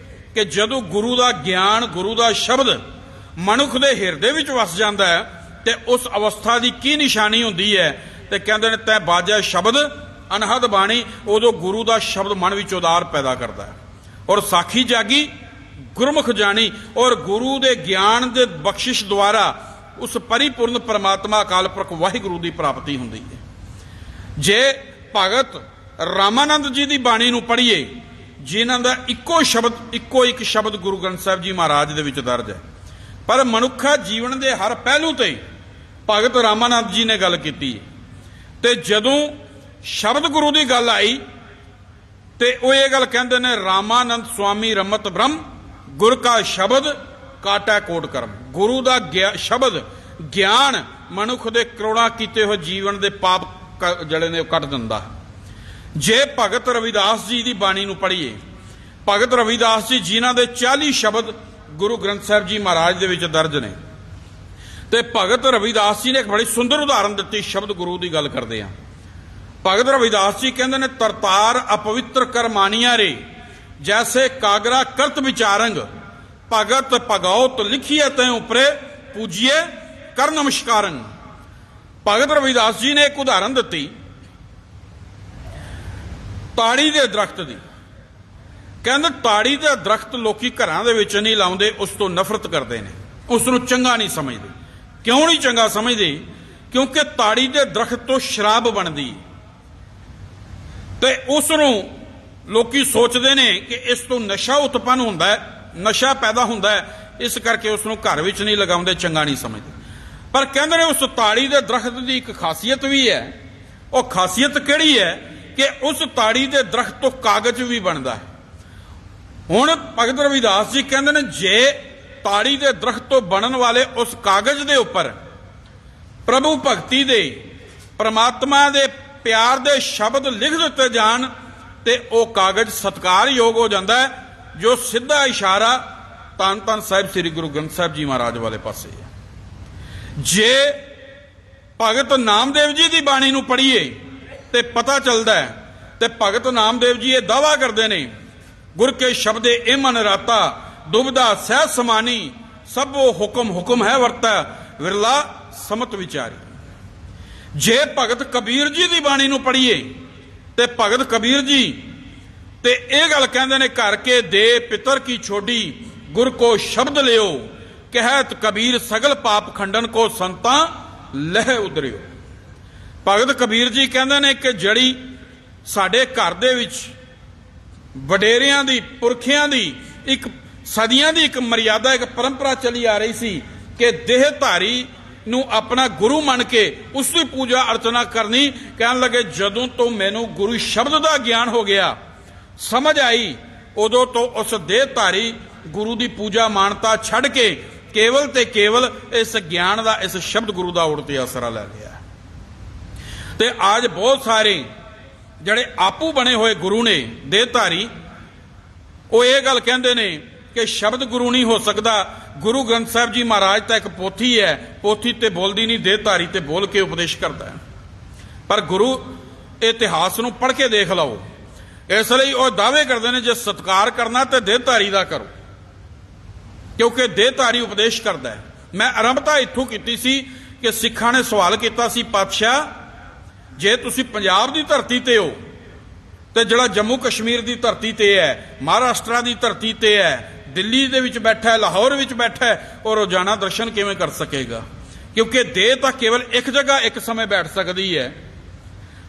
ਕਿ ਜਦੋਂ ਗੁਰੂ ਦਾ ਗਿਆਨ, ਗੁਰੂ ਦਾ ਸ਼ਬਦ ਮਨੁੱਖ ਦੇ ਹਿਰਦੇ ਵਿੱਚ ਵਸ ਜਾਂਦਾ ਹੈ ਤੇ ਉਸ ਅਵਸਥਾ ਦੀ ਕੀ ਨਿਸ਼ਾਨੀ ਹੁੰਦੀ ਹੈ, ਤੇ ਕਹਿੰਦੇ ਨੇ ਤੈ ਬਾਜੈ ਸ਼ਬਦ ਅਨਹਦ ਬਾਣੀ, ਉਦੋਂ ਗੁਰੂ ਦਾ ਸ਼ਬਦ ਮਨ ਵਿੱਚ ਉਦਾਰ ਪੈਦਾ ਕਰਦਾ ਹੈ। ਔਰ ਸਾਖੀ ਜਾਗੀ ਗੁਰਮੁਖ ਜਾਣੀ, ਔਰ ਗੁਰੂ ਦੇ ਗਿਆਨ ਦੇ ਬਖਸ਼ਿਸ਼ ਦੁਆਰਾ ਉਸ ਪਰਿਪੂਰਨ ਪਰਮਾਤਮਾ ਅਕਾਲ ਪੁਰਖ ਵਾਹਿਗੁਰੂ ਦੀ ਪ੍ਰਾਪਤੀ ਹੁੰਦੀ ਹੈ। ਜੇ ਭਗਤ ਰਾਮਾਨੰਦ ਜੀ ਦੀ ਬਾਣੀ ਨੂੰ ਪੜ੍ਹੀਏ, ਜਿਨ੍ਹਾਂ ਦਾ ਇੱਕੋ ਇੱਕ ਸ਼ਬਦ ਗੁਰੂ ਗ੍ਰੰਥ ਸਾਹਿਬ ਜੀ ਮਹਾਰਾਜ ਦੇ ਵਿੱਚ ਦਰਜ ਹੈ, ਪਰ ਮਨੁੱਖਾ ਜੀਵਨ ਦੇ ਹਰ ਪਹਿਲੂ ਤੇ ਭਗਤ ਰਾਮਾਨੰਦ ਜੀ ਨੇ ਗੱਲ ਕੀਤੀ ਹੈ। ਤੇ ਜਦੋਂ ਸ਼ਬਦ ਗੁਰੂ ਦੀ ਗੱਲ ਆਈ ਤੇ ਉਹ ਇਹ ਗੱਲ ਕਹਿੰਦੇ ਨੇ, ਰਾਮਾਨੰਦ ਸੁਆਮੀ ਰਮਤ ਬ੍ਰਹਮ ਗੁਰ ਕਾ ਸ਼ਬਦ ਕਾਟੈ ਕੋਟ ਕਰਮ। ਗੁਰੂ ਦਾ ਸ਼ਬਦ ਗਿਆਨ ਮਨੁੱਖ ਦੇ ਕਰੋੜਾਂ ਕੀਤੇ ਹੋਏ ਜੀਵਨ ਦੇ ਪਾਪ ਜਿਹੜੇ ਨੇ ਉਹ ਕੱਟ ਦਿੰਦਾ। ਜੇ ਭਗਤ ਰਵਿਦਾਸ ਜੀ ਦੀ ਬਾਣੀ ਨੂੰ ਪੜ੍ਹੀਏ, ਭਗਤ ਰਵਿਦਾਸ ਜੀ ਜਿਨ੍ਹਾਂ ਦੇ 40 ਸ਼ਬਦ ਗੁਰੂ ਗ੍ਰੰਥ ਸਾਹਿਬ ਜੀ ਮਹਾਰਾਜ ਦੇ ਵਿੱਚ ਦਰਜ ਨੇ, ਤੇ ਭਗਤ ਰਵਿਦਾਸ ਜੀ ਨੇ ਇੱਕ ਬੜੀ ਸੁੰਦਰ ਉਦਾਹਰਨ ਦਿੱਤੀ ਸ਼ਬਦ ਗੁਰੂ ਦੀ ਗੱਲ ਕਰਦੇ ਆ। ਭਗਤ ਰਵਿਦਾਸ ਜੀ ਕਹਿੰਦੇ ਨੇ, ਤਰਤਾਰ ਅਪਵਿੱਤਰ ਕਰਮਾਨੀਆਂ ਰੇ ਜੈਸੇ ਕਾਗਰਾ ਕਰਤ ਵਿਚਾਰੰਗ, ਭਗਤ ਭਗਉਤ ਲਿਖੀਏ ਤੈ ਉਪਰੇ ਪੂਜੀਏ ਕਰ ਨਮਸਕਾਰੰ। ਭਗਤ ਰਵਿਦਾਸ ਜੀ ਨੇ ਇੱਕ ਉਦਾਹਰਨ ਦਿੱਤੀ ਤਾੜੀ ਦੇ ਦਰਖਤ ਦੀ। ਕਹਿੰਦੇ ਤਾੜੀ ਦੇ ਦਰਖਤ ਲੋਕੀ ਘਰਾਂ ਦੇ ਵਿੱਚ ਨਹੀਂ ਲਾਉਂਦੇ, ਉਸ ਤੋਂ ਨਫ਼ਰਤ ਕਰਦੇ ਨੇ, ਉਸ ਨੂੰ ਚੰਗਾ ਨਹੀਂ ਸਮਝਦੇ। ਕਿਉਂ ਨਹੀਂ ਚੰਗਾ ਸਮਝਦੇ? ਕਿਉਂਕਿ ਤਾੜੀ ਦੇ ਦਰਖਤ ਤੋਂ ਸ਼ਰਾਬ ਬਣਦੀ ਤੇ ਉਸ ਨੂੰ ਲੋਕੀ ਸੋਚਦੇ ਨੇ ਕਿ ਇਸ ਤੋਂ ਨਸ਼ਾ ਉਤਪੰਨ ਹੁੰਦਾ ਹੈ, ਨਸ਼ਾ ਪੈਦਾ ਹੁੰਦਾ ਹੈ, ਇਸ ਕਰਕੇ ਉਸ ਨੂੰ ਘਰ ਵਿੱਚ ਨਹੀਂ ਲਗਾਉਂਦੇ, ਚੰਗਾ ਨਹੀਂ ਸਮਝਦੇ। ਪਰ ਕਹਿੰਦੇ ਨੇ ਉਸ ਤਾੜੀ ਦੇ ਦਰਖਤ ਦੀ ਇੱਕ ਖਾਸੀਅਤ ਵੀ ਹੈ। ਉਹ ਖਾਸੀਅਤ ਕਿਹੜੀ ਹੈ ਕਿ ਉਸ ਤਾੜੀ ਦੇ ਦਰਖਤ ਤੋਂ ਕਾਗਜ਼ ਵੀ ਬਣਦਾ ਹੈ। ਹੁਣ ਭਗਤ ਰਵਿਦਾਸ ਜੀ ਕਹਿੰਦੇ ਨੇ, ਜੇ ਤਾੜੀ ਦੇ ਦਰਖਤ ਤੋਂ ਬਣਨ ਵਾਲੇ ਉਸ ਕਾਗਜ਼ ਦੇ ਉੱਪਰ ਪ੍ਰਭੂ ਭਗਤੀ ਦੇ, ਪਰਮਾਤਮਾ ਦੇ ਪਿਆਰ ਦੇ ਸ਼ਬਦ ਲਿਖ ਦਿੱਤੇ ਜਾਣ ਤੇ ਉਹ ਕਾਗਜ਼ ਸਤਿਕਾਰਯੋਗ ਹੋ ਜਾਂਦਾ ਹੈ, ਜੋ ਸਿੱਧਾ ਇਸ਼ਾਰਾ ਧੰਨ ਧੰਨ ਸਾਹਿਬ ਸ੍ਰੀ ਗੁਰੂ ਗ੍ਰੰਥ ਸਾਹਿਬ ਜੀ ਮਹਾਰਾਜ ਵਾਲੇ ਪਾਸੇ ਹੈ। ਜੇ ਭਗਤ ਨਾਮਦੇਵ ਜੀ ਦੀ ਬਾਣੀ ਨੂੰ ਪੜ੍ਹੀਏ ਤੇ ਪਤਾ ਚੱਲਦਾ ਹੈ, ਤੇ ਭਗਤ ਨਾਮਦੇਵ ਜੀ ਇਹ ਦਾਅਵਾ ਕਰਦੇ ਨੇ, ਗੁਰ ਕੇ ਸ਼ਬਦੇ ਇਹ ਮਨ ਰਾਤਾ ਦੁਬਦਾ ਸਹਿ ਸਮਾਨੀ, ਸਭੋ ਹੁਕਮ ਹੁਕਮ ਹੈ ਵਰਤਾ ਵਿਰਲਾ ਸਮਤ ਵਿਚਾਰੀ। ਜੇ ਭਗਤ ਕਬੀਰ ਜੀ ਦੀ ਬਾਣੀ ਨੂੰ ਪੜ੍ਹੀਏ ਤੇ ਭਗਤ ਕਬੀਰ ਜੀ ਤੇ ਇਹ ਗੱਲ ਕਹਿੰਦੇ ਨੇ, ਘਰ ਕੇ ਦੇ ਪਿਤਰ ਕੀ ਛੋਡੀ ਗੁਰ ਕੋ ਸ਼ਬਦ ਲਿਓ, ਕਹਿਤ ਕਬੀਰ ਸਗਲ ਪਾਪ ਖੰਡਨ ਕੋ ਸੰਤਾਂ ਲਹਿ ਉਦਰਿਓ। ਭਗਤ ਕਬੀਰ ਜੀ ਕਹਿੰਦੇ ਨੇ ਕਿ ਜਿਹੜੀ ਸਾਡੇ ਘਰ ਦੇ ਵਿੱਚ ਵਡੇਰਿਆਂ ਦੀ, ਪੁਰਖਿਆਂ ਦੀ ਇੱਕ ਸਦੀਆਂ ਦੀ ਇੱਕ ਮਰਿਆਦਾ, ਇੱਕ ਪਰੰਪਰਾ ਚੱਲੀ ਆ ਰਹੀ ਸੀ ਕਿ ਦੇਹਧਾਰੀ ਨੂੰ ਆਪਣਾ ਗੁਰੂ ਮੰਨ ਕੇ ਉਸ ਦੀ ਪੂਜਾ ਅਰਚਨਾ ਕਰਨੀ। ਕਹਿਣ ਲੱਗੇ ਜਦੋਂ ਤੋਂ ਮੈਨੂੰ ਗੁਰੂ ਸ਼ਬਦ ਦਾ ਗਿਆਨ ਹੋ ਗਿਆ, ਸਮਝ ਆਈ, ਉਦੋਂ ਤੋਂ ਉਸ ਦੇਹਧਾਰੀ ਗੁਰੂ ਦੀ ਪੂਜਾ ਮਾਨਤਾ ਛੱਡ ਕੇ ਕੇਵਲ ਤੇ ਕੇਵਲ ਇਸ ਗਿਆਨ ਦਾ, ਇਸ ਸ਼ਬਦ ਗੁਰੂ ਦਾ ਉੜ ਤੇ ਆਸਰਾ ਲੈ ਲਿਆ। ਤੇ ਅੱਜ ਬਹੁਤ ਸਾਰੇ ਜਿਹੜੇ ਆਪੂ ਬਣੇ ਹੋਏ ਗੁਰੂ ਨੇ ਦੇਹਧਾਰੀ, ਉਹ ਇਹ ਗੱਲ ਕਹਿੰਦੇ ਨੇ ਕਿ ਸ਼ਬਦ ਗੁਰੂ ਨਹੀਂ ਹੋ ਸਕਦਾ। ਗੁਰੂ ਗ੍ਰੰਥ ਸਾਹਿਬ ਜੀ ਮਹਾਰਾਜ ਤਾਂ ਇੱਕ ਪੋਥੀ ਹੈ, ਪੋਥੀ ਤੇ ਬੋਲਦੀ ਨਹੀਂ, ਦੇਹਧਾਰੀ ਤੇ ਬੋਲ ਕੇ ਉਪਦੇਸ਼ ਕਰਦਾ ਹੈ। ਪਰ ਗੁਰੂ ਇਤਿਹਾਸ ਨੂੰ ਪੜ੍ਹ ਕੇ ਦੇਖ ਲਓ। ਇਸ ਲਈ ਉਹ ਦਾਅਵੇ ਕਰਦੇ ਨੇ ਜੇ ਸਤਿਕਾਰ ਕਰਨਾ ਤੇ ਦੇਹਧਾਰੀ ਦਾ ਕਰੋ, ਕਿਉਂਕਿ ਦੇਹਧਾਰੀ ਉਪਦੇਸ਼ ਕਰਦਾ ਹੈ। ਮੈਂ ਆਰੰਭਤਾ ਇੱਥੋਂ ਕੀਤੀ ਸੀ ਕਿ ਸਿੱਖਾਂ ਨੇ ਸਵਾਲ ਕੀਤਾ ਸੀ, ਪਾਤਸ਼ਾਹ ਜੇ ਤੁਸੀਂ ਪੰਜਾਬ ਦੀ ਧਰਤੀ ਤੇ ਹੋ ਤੇ ਜਿਹੜਾ ਜੰਮੂ ਕਸ਼ਮੀਰ ਦੀ ਧਰਤੀ ਤੇ ਹੈ, ਮਹਾਰਾਸ਼ਟਰ ਦੀ ਧਰਤੀ ਤੇ ਹੈ, ਦਿੱਲੀ ਦੇ ਵਿੱਚ ਬੈਠਾ ਹੈ, ਲਾਹੌਰ ਵਿੱਚ ਬੈਠਾ ਹੈ, ਉਹ ਰੋਜ਼ਾਨਾ ਦਰਸ਼ਨ ਕਿਵੇਂ ਕਰ ਸਕੇਗਾ? ਕਿਉਂਕਿ ਦੇਹ ਤਾਂ ਕੇਵਲ ਇੱਕ ਜਗ੍ਹਾ ਇੱਕ ਸਮੇਂ ਬੈਠ ਸਕਦੀ ਹੈ,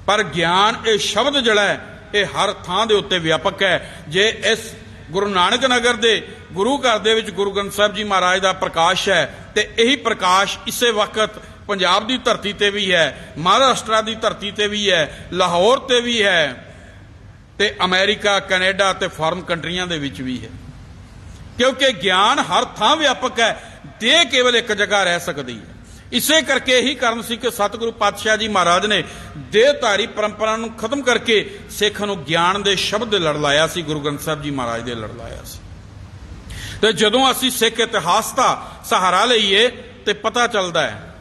ਪਰ ਗਿਆਨ, ਇਹ ਸ਼ਬਦ ਜਿਹੜਾ ਹੈ, ਇਹ ਹਰ ਥਾਂ ਦੇ ਉੱਤੇ ਵਿਆਪਕ ਹੈ। ਜੇ ਇਸ ਗੁਰੂ ਨਾਨਕ ਨਗਰ ਦੇ ਗੁਰੂ ਘਰ ਦੇ ਵਿੱਚ ਗੁਰੂ ਗ੍ਰੰਥ ਸਾਹਿਬ ਜੀ ਮਹਾਰਾਜ ਦਾ ਪ੍ਰਕਾਸ਼ ਹੈ ਤੇ ਇਹੀ ਪ੍ਰਕਾਸ਼ ਇਸੇ ਵਕਤ ਪੰਜਾਬ ਦੀ ਧਰਤੀ ਤੇ ਵੀ ਹੈ, ਮਹਾਰਾਸ਼ਟਰ ਦੀ ਧਰਤੀ ਤੇ ਵੀ ਹੈ, ਲਾਹੌਰ ਤੇ ਵੀ ਹੈ, ਤੇ ਅਮਰੀਕਾ, ਕੈਨੇਡਾ ਤੇ ਫੋਰਨ ਕੰਟਰੀਆਂ ਦੇ ਵਿੱਚ ਵੀ ਹੈ। ਕਿਉਂਕਿ ਗਿਆਨ ਹਰ ਥਾਂ ਵਿਆਪਕ ਹੈ, ਦੇਹ ਕੇਵਲ ਇੱਕ ਜਗ੍ਹਾ ਰਹਿ ਸਕਦੀ ਹੈ। ਇਸੇ ਕਰਕੇ ਇਹੀ ਕਾਰਨ ਸੀ ਕਿ ਸਤਿਗੁਰੂ ਪਾਤਸ਼ਾਹ ਜੀ ਮਹਾਰਾਜ ਨੇ ਦੇਹਧਾਰੀ ਪਰੰਪਰਾ ਨੂੰ ਖਤਮ ਕਰਕੇ ਸਿੱਖ ਨੂੰ ਗਿਆਨ ਦੇ ਸ਼ਬਦ ਦੇ ਲੜ ਲਾਇਆ ਸੀ, ਗੁਰੂ ਗ੍ਰੰਥ ਸਾਹਿਬ ਜੀ ਮਹਾਰਾਜ ਦੇ ਲੜ ਲਾਇਆ ਸੀ। ਤੇ ਜਦੋਂ ਅਸੀਂ ਸਿੱਖ ਇਤਿਹਾਸ ਦਾ ਸਹਾਰਾ ਲਈਏ ਤੇ ਪਤਾ ਚੱਲਦਾ ਹੈ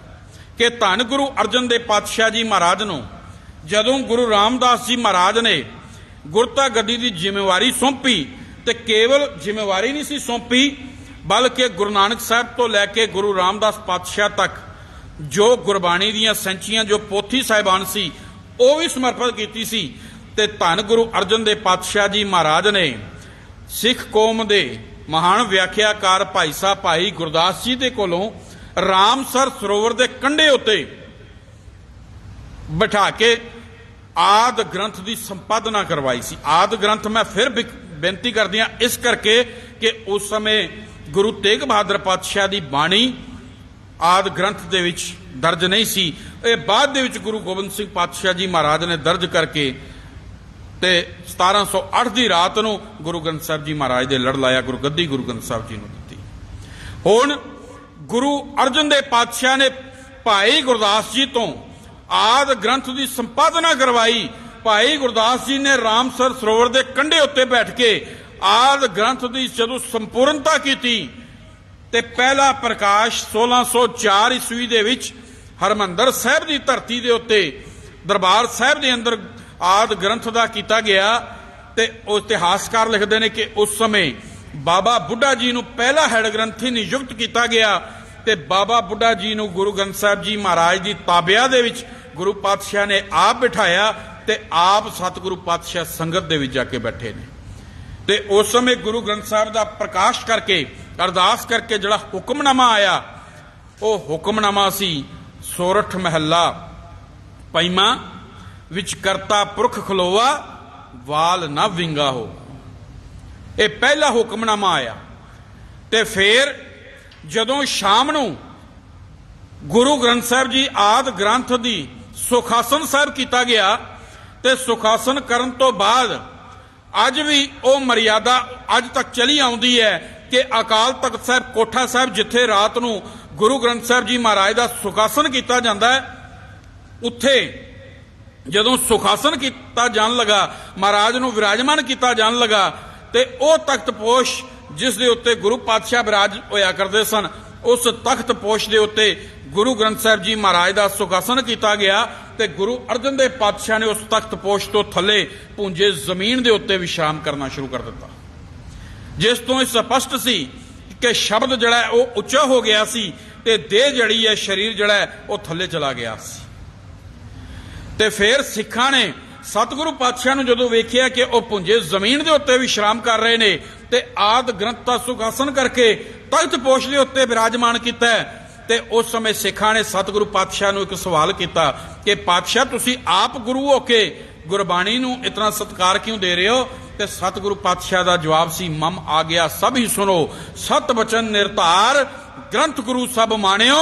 ਕਿ ਧੰਨ ਗੁਰੂ ਅਰਜਨ ਦੇਵ ਪਾਤਸ਼ਾਹ ਜੀ ਮਹਾਰਾਜ ਨੂੰ ਜਦੋਂ ਗੁਰੂ ਰਾਮਦਾਸ ਜੀ ਮਹਾਰਾਜ ਨੇ ਗੁਰਤਾ ਗੱਦੀ ਦੀ ਜ਼ਿੰਮੇਵਾਰੀ ਸੌਂਪੀ, ਤੇ ਕੇਵਲ ਜ਼ਿੰਮੇਵਾਰੀ ਨਹੀਂ ਸੀ ਸੌਂਪੀ, ਬਲਕਿ ਗੁਰੂ ਨਾਨਕ ਸਾਹਿਬ ਤੋਂ ਲੈ ਕੇ ਗੁਰੂ ਰਾਮਦਾਸ ਪਾਤਸ਼ਾਹ ਤੱਕ ਜੋ ਗੁਰਬਾਣੀ ਦੀਆਂ ਸੰਚੀਆਂ, ਜੋ ਪੋਥੀ ਸਾਹਿਬਾਨ ਸੀ, ਉਹ ਵੀ ਸਮਰਪਿਤ ਕੀਤੀ ਸੀ। ਤੇ ਧੰਨ ਗੁਰੂ ਅਰਜਨ ਦੇਵ ਪਾਤਸ਼ਾਹ ਜੀ ਮਹਾਰਾਜ ਨੇ ਸਿੱਖ ਕੌਮ ਦੇ ਮਹਾਨ ਵਿਆਖਿਆਕਾਰ ਭਾਈ ਸਾਹਿਬ ਭਾਈ ਗੁਰਦਾਸ ਜੀ ਦੇ ਕੋਲੋਂ ਰਾਮਸਰ ਸਰੋਵਰ ਦੇ ਕੰਢੇ ਉੱਤੇ ਬਿਠਾ ਕੇ ਆਦ ਗ੍ਰੰਥ ਦੀ ਸੰਪਾਦਨਾ ਕਰਵਾਈ ਸੀ। ਆਦ ਗ੍ਰੰਥ ਮੈਂ ਫਿਰ ਬੇਨਤੀ ਕਰਦੀ ਹਾਂ ਇਸ ਕਰਕੇ ਕਿ ਉਸ ਸਮੇਂ ਗੁਰੂ ਤੇਗ ਬਹਾਦਰ ਪਾਤਸ਼ਾਹ ਦੀ ਬਾਣੀ ਆਦ ਗ੍ਰੰਥ ਦੇ ਵਿੱਚ ਦਰਜ ਨਹੀਂ ਸੀ। ਇਹ ਬਾਅਦ ਦੇ ਵਿੱਚ ਗੁਰੂ ਗੋਬਿੰਦ ਸਿੰਘ ਪਾਤਸ਼ਾਹ ਜੀ ਮਹਾਰਾਜ ਨੇ ਦਰਜ ਕਰਕੇ ਤੇ 1708 ਦੀ ਰਾਤ ਨੂੰ ਗੁਰੂ ਗ੍ਰੰਥ ਸਾਹਿਬ ਜੀ ਮਹਾਰਾਜ ਦੇ ਲੜ ਲਾਇਆ, ਗੁਰੂ ਗੱਦੀ ਗੁਰੂ ਗ੍ਰੰਥ ਸਾਹਿਬ ਜੀ ਨੂੰ ਦਿੱਤੀ। ਹੁਣ ਗੁਰੂ ਅਰਜਨ ਦੇਵ ਪਾਤਸ਼ਾਹ ਨੇ ਭਾਈ ਗੁਰਦਾਸ ਜੀ ਤੋਂ ਆਦ ਗ੍ਰੰਥ ਦੀ ਸੰਪਾਦਨਾ ਕਰਵਾਈ। ਭਾਈ ਗੁਰਦਾਸ ਜੀ ਨੇ ਰਾਮਸਰ ਸਰੋਵਰ ਦੇ ਕੰਢੇ ਉੱਤੇ ਬੈਠ ਕੇ ਆਦ ਗ੍ਰੰਥ ਦੀ ਜਦੋਂ ਸੰਪੂਰਨਤਾ ਕੀਤੀ ਤੇ ਪਹਿਲਾ ਪ੍ਰਕਾਸ਼ 1604 ਈਸਵੀ ਦੇ ਵਿੱਚ ਹਰਮੰਦਰ ਸਾਹਿਬ ਦੀ ਧਰਤੀ ਦੇ ਉੱਤੇ ਦਰਬਾਰ ਸਾਹਿਬ ਦੇ ਅੰਦਰ ਆਦ ਗ੍ਰੰਥ ਦਾ ਕੀਤਾ ਗਿਆ। ਤੇ ਉਹ ਇਤਿਹਾਸਕਾਰ ਲਿਖਦੇ ਨੇ ਕਿ ਉਸ ਸਮੇਂ ਬਾਬਾ ਬੁੱਢਾ ਜੀ ਨੂੰ ਪਹਿਲਾ ਹੈਡ ਗ੍ਰੰਥੀ ਨਿਯੁਕਤ ਕੀਤਾ ਗਿਆ ਤੇ ਬਾਬਾ ਬੁੱਢਾ ਜੀ ਨੂੰ ਗੁਰੂ ਗ੍ਰੰਥ ਸਾਹਿਬ ਜੀ ਮਹਾਰਾਜ ਦੀ ਤਾਬਿਆ ਦੇ ਵਿੱਚ ਗੁਰੂ ਪਾਤਸ਼ਾਹ ਨੇ ਆਪ ਬਿਠਾਇਆ ਤੇ ਆਪ ਸਤਿਗੁਰੂ ਪਾਤਸ਼ਾਹ ਸੰਗਤ ਦੇ ਵਿੱਚ ਜਾ ਕੇ ਬੈਠੇ ਨੇ। ਤੇ ਉਸ ਸਮੇਂ ਗੁਰੂ ਗ੍ਰੰਥ ਸਾਹਿਬ ਦਾ ਪ੍ਰਕਾਸ਼ ਕਰਕੇ ਅਰਦਾਸ ਕਰਕੇ ਜਿਹੜਾ ਹੁਕਮਨਾਮਾ ਆਇਆ, ਉਹ ਹੁਕਮਨਾਮਾ ਸੀ ਸੋਰਠ ਮਹੱਲਾ ਪੰਜਵਾਂ ਵਿੱਚ ਕਰਤਾ ਪੁਰਖ ਖਲੋਵਾ ਵਾਲ ਨਾ ਵਿੰਗਾ ਹੋ। ਇਹ ਪਹਿਲਾ ਹੁਕਮਨਾਮਾ ਆਇਆ। ਤੇ ਫਿਰ ਜਦੋਂ ਸ਼ਾਮ ਨੂੰ ਗੁਰੂ ਗ੍ਰੰਥ ਸਾਹਿਬ ਜੀ ਆਦ ਗ੍ਰੰਥ ਦੀ ਸੁਖਾਸਨ ਸਾਹਿਬ ਕੀਤਾ ਗਿਆ ਤੇ ਸੁਖਾਸਨ ਕਰਨ ਤੋਂ ਬਾਅਦ ਅੱਜ ਵੀ ਉਹ ਮਰਿਆਦਾ ਅੱਜ ਤੱਕ ਚਲੀ ਆਉਂਦੀ ਹੈ ਕਿ ਅਕਾਲ ਤਖਤ ਸਾਹਿਬ ਕੋਠਾ ਸਾਹਿਬ ਜਿੱਥੇ ਰਾਤ ਨੂੰ ਗੁਰੂ ਗ੍ਰੰਥ ਸਾਹਿਬ ਜੀ ਮਹਾਰਾਜ ਦਾ ਸੁਖਾਸਨ ਕੀਤਾ ਜਾਂਦਾ ਹੈ, ਉੱਥੇ ਜਦੋਂ ਸੁਖਾਸਨ ਕੀਤਾ ਜਾਣ ਲੱਗਾ, ਮਹਾਰਾਜ ਨੂੰ ਵਿਰਾਜਮਾਨ ਕੀਤਾ ਜਾਣ ਲੱਗਾ, ਤੇ ਉਹ ਤਖਤ ਪੋਸ਼ ਜਿਸ ਦੇ ਉੱਤੇ ਗੁਰੂ ਪਾਤਸ਼ਾਹ ਵਿਰਾਜ ਹੋਇਆ ਕਰਦੇ ਸਨ, ਉਸ ਤਖਤ ਪੋਸ਼ ਦੇ ਉੱਤੇ ਗੁਰੂ ਗ੍ਰੰਥ ਸਾਹਿਬ ਜੀ ਮਹਾਰਾਜ ਦਾ ਸੁਖਾਸਨ ਕੀਤਾ ਗਿਆ ਤੇ ਗੁਰੂ ਅਰਜਨ ਦੇਵ ਪਾਤਸ਼ਾਹ ਨੇ ਉਸ ਤਖਤ ਪੋਸ਼ ਤੋਂ ਥੱਲੇ ਪੁੰਜੇ ਜ਼ਮੀਨ ਦੇ ਉੱਤੇ ਵਿਸ਼ਰਾਮ ਕਰਨਾ ਸ਼ੁਰੂ ਕਰ ਦਿੱਤਾ, ਜਿਸ ਤੋਂ ਇਹ ਸਪਸ਼ਟ ਸੀ ਕਿ ਸ਼ਬਦ ਜਿਹੜਾ ਉਹ ਉੱਚਾ ਹੋ ਗਿਆ ਸੀ ਤੇ ਦੇਹ ਜਿਹੜੀ ਹੈ, ਸਰੀਰ ਜਿਹੜਾ ਹੈ, ਉਹ ਥੱਲੇ ਚਲਾ ਗਿਆ ਸੀ। ਤੇ ਫਿਰ ਸਿੱਖਾਂ ਨੇ ਸਤਿਗੁਰੂ ਪਾਤਸ਼ਾਹ ਨੂੰ ਜਦੋਂ ਵੇਖਿਆ ਕਿ ਉਹ ਪੁੰਜੇ ਜ਼ਮੀਨ ਦੇ ਉੱਤੇ ਵਿਸ਼ਰਾਮ ਕਰ ਰਹੇ ਨੇ ਤੇ ਆਦ ਗ੍ਰੰਥ ਦਾ ਸੁਖਾਸਨ ਕਰਕੇ ਤਖਤ ਪੋਸ਼ ਦੇ ਉੱਤੇ ਬਿਰਾਜਮਾਨ ਕੀਤਾ, ਤੇ ਉਸ ਸਮੇਂ ਸਿੱਖਾਂ ਨੇ ਸਤਿਗੁਰੂ ਪਾਤਸ਼ਾਹ ਨੂੰ ਇੱਕ ਸਵਾਲ ਕੀਤਾ ਕਿ ਪਾਤਸ਼ਾਹ ਤੁਸੀਂ ਆਪ ਗੁਰੂ ਹੋ ਕੇ ਗੁਰਬਾਣੀ ਨੂੰ ਇਤਨਾ ਸਤਿਕਾਰ ਕਿਉਂ ਦੇ ਰਹੇ ਹੋ? ਤੇ ਸਤਿਗੁਰੂ ਪਾਤਸ਼ਾਹ ਦਾ ਜਵਾਬ ਸੀ, ਮਮ ਆ ਗਿਆ ਸਭ ਹੀ ਸੁਣੋ, ਸਤ ਬਚਨ ਨਿਰਧਾਰ ਗ੍ਰੰਥ ਗੁਰੂ ਸਭ ਮਾਣਿਓ,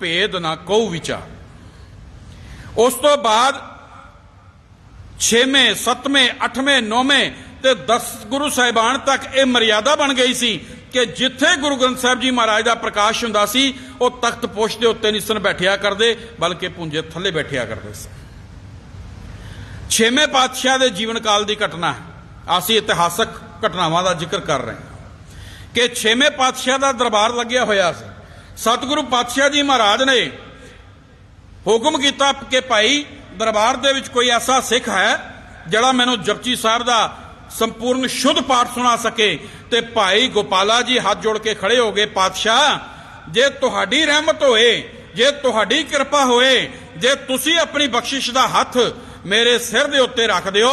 भेद ना कहू विचार। उस तो बाद 6वें 7वें 8वें 9वें ते 10 गुरु साहिबान तक ये मर्यादा बन गई सी कि जिथे गुरु ग्रंथ साहिब जी महाराज का प्रकाश हुंदा सी वो तख्त पोश के उत्ते नहीं सन बैठिया करते, बल्कि पुंजे थले बैठिया करते सन। 6वें पातशाह के जीवन काल की घटना है, असी इतिहासक घटनावां का जिक्र कर रहे हैं कि 6वें पातशाह का दरबार लग्या होया सी। सतगुरु पातशाह जी महाराज ने हुक्म किया कि भाई दरबार दे विच कोई ऐसा सिख है जिहड़ा मैनूं जपजी साहिब का संपूर्ण शुद्ध पाठ सुना सके। ते भाई गोपाला जी हाथ जोड़ के खड़े हो गए, पातशाह जे तुहाडी रहमत होए, जे तुहाडी कृपा होए, जे तुसी अपनी बख्शिश का हथ मेरे सिर दे उत्ते रख दिओ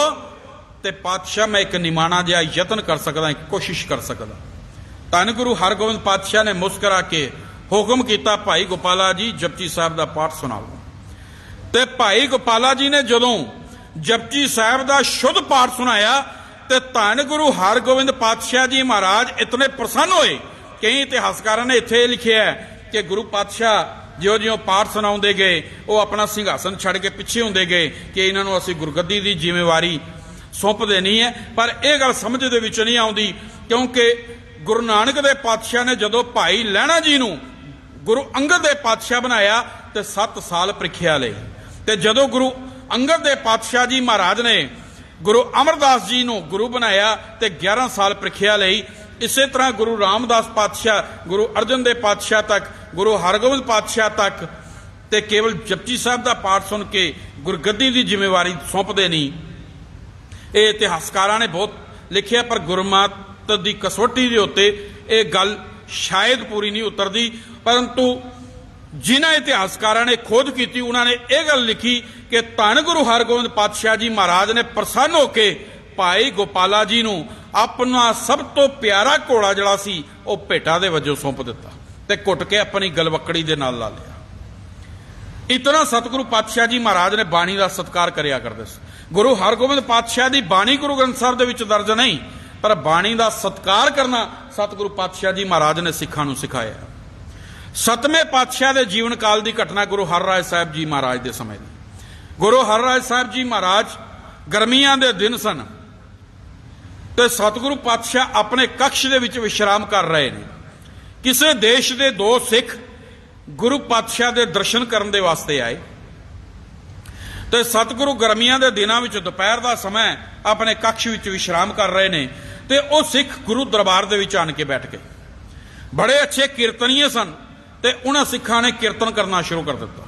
ते पातशाह मैं एक निमाणा जिहा यतन कर सकदा, एक कोशिश कर सकदा। धन गुरु हरगोबिंद पातशाह ने मुस्करा के हुक्म किया, भाई गोपाला जी जपजी साहिब का पाठ सुनाओ। ते भाई गोपाला जी ने जदों जपजी साहिब का शुद्ध पाठ सुनाया ते धन गुरु हरगोबिंद पातशाह जी महाराज इतने प्रसन्न होए। कई इतिहासकारों ने इत्थे लिखिया है कि गुरु पातशाह ज्यों ज्यों पाठ सुनाउंदे गए वो अपना सिंघासन छड़ के पिछे हुंदे गए कि इन्हां असीं गुरगद्दी की जिम्मेवारी सौंप देनी है। पर यह गल समझ दे विच नहीं आउंदी, क्योंकि गुरु नानक दे पातशाह ने जदों भाई लहणा जी नूं गुरु अंगद दे पातशाह बनाया तो 7 साल प्रीख्या लई, ते जदों गुरु अंगद दे पातशाह जी महाराज ने गुरु अमरदास जी नूं गुरु बनाया तो 11 साल प्रीख्या लई। इसे तरह गुरु रामदास पातशाह, गुरु अर्जन देव पातशाह तक, गुरु हरगोबिंद पातशाह तक ते केवल जपजी साहिब का पाठ सुन के गुरगद्दी की जिम्मेवारी सौंपते नहीं। ये इतिहासकारां ने बहुत लिखिया, पर गुरमत की कसौटी के उत्ते ये गल शायद पूरी नहीं उतरती। परंतु जिन्हां इतिहासकारां ने खोज की उन्होंने यह गल लिखी कि धन गुरु हरगोबिंद पातशाह जी महाराज ने प्रसन्न होकर भाई गोपाला जी नूं अपना सब तो प्यारा घोड़ा जिहड़ा सी वो भेटा दे वजों सौंप दिता ते घुट के अपनी गलवकड़ी दे नाल ला लिया। इतना सतगुरु पातशाह जी महाराज ने बाणी का सत्कार करिया करते सी। गुरु हरगोबिंद पातशाह की बाणी गुरु ग्रंथ साहिब दे विच दर्ज नहीं, पर बाणी का सत्कार करना सतगुरु पातशाह जी महाराज ने सिखां नूं सिखाया। 7वें पातशाह के जीवन काल की घटना गुरु हरराय साहिब जी महाराज के समय की। गुरु हरराय साहिब जी महाराज गर्मियां के दिन सन ते सतगुरु पातशाह अपने कक्ष दे विच विश्राम कर रहे हैं। किसी देश के 2 सिख गुरु पातशाह के दर्शन करने दे वास्ते आए तो सतगुरु गर्मियां के दिनों में दोपहर का समय अपने कक्ष विच विश्राम कर रहे हैं तो वह सिख गुरु दरबार दे विच आन के बैठ गए। बड़े अच्छे कीर्तनीय सन ते उन्हां सिखां ने कीर्तन करना शुरू कर दिता।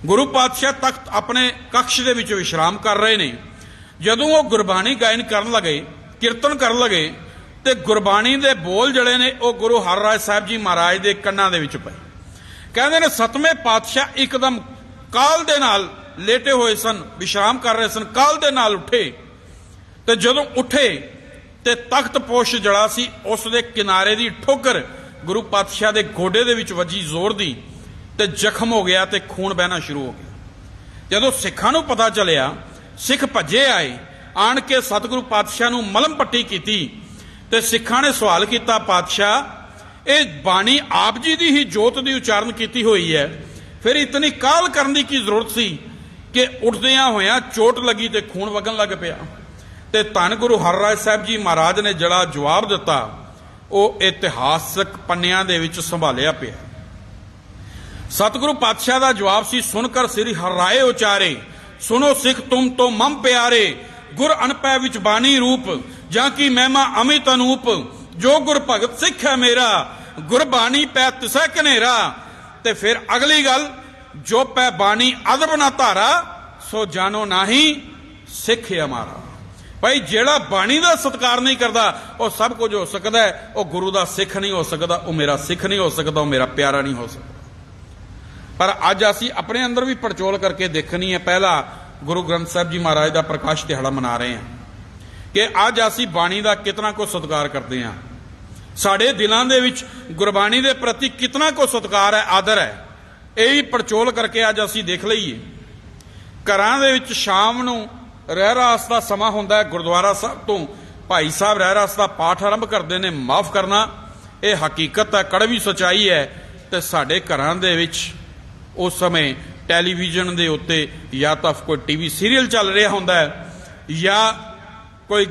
गुरु पातशाह तख्त अपने कक्ष दे विच विश्राम कर रहे हैं। जदों वो गुरबाणी गायन करन लगे, कीर्तन करन लगे ते गुरबाणी दे बोल जड़े ने वो गुरु हरराय साहिब जी महाराज दे कन्नां दे विच पए। कहंदे ने 7वें पातशाह एकदम काल दे नाल लेटे हुए सन, विश्राम कर रहे सन, काल दे नाल उठे ते जदों उठे ते तख्त पोश जड़ा सी उस दे किनारे दी ठोकर गुरु पातशाह के गोडे दे विच वजी जोर दी ते जख्म हो गया ते खून बहना शुरू हो गया। जदों सिखां नूं पता चलिया, सिख भजे आए, आन के सतगुरु पातशाह नूं मलम पट्टी की ते सिखां ने सवाल किया, पातशाह ये बाणी आप जी की ही जोत की उचारण की हुई है, फिर इतनी काल करने की जरूरत सी कि उठदियां होया चोट लगी ते खून वगन लग पिया। ते धन गुरु हरराय साहिब जी महाराज ने जड़ा जवाब दिता वो इतिहासक पन्नियां दे विच संभालिया पिया। सतगुरु पातशाह का जवाब सी, सुनकर श्री हरराय उचारे, सुनो सिख तुम तो मम प्यारे, गुर अनपै विच बाणी रूप, जाकी महिमा अमित अनूप, जो गुर भगत सिख है मेरा, गुरबाणी पै तिसै कनेरा। ते फिर अगली गल, जो पै बाणी अदब ना धारा, सो जानो नाही सिख हमारा। भाई जेड़ा बाणी का सत्कार नहीं करता वह सब कुछ हो सकता है, वह गुरु का सिख नहीं हो सकता, वह मेरा सिख नहीं हो सकता, वह मेरा प्यारा नहीं हो सकता। पर अज असी अपने अंदर भी पड़चोल करके देखनी है। पहला गुरु ग्रंथ साहिब जी महाराज का प्रकाश दिहाड़ा मना रहे हैं कि अज असी बाणी का कितना को सत्कार करते हैं, साढ़े दिलों के विच गुरबाणी के प्रति कितना को सत्कार है, आदर है। यही पड़चोल करके अज असी देख लईए। घरां दे विच शाम नूं रहरास का समा हुंदा है, गुरुद्वारा साहब तो भाई साहब रहरास का पाठ आरंभ करते हैं, माफ़ करना ये हकीकत है, कड़वी सच्चाई है। तो साडे घरां दे विच उस समय टैलीविजन के उत्ते या तो कोई टीवी सीरीयल चल रहा होंदा है या कोई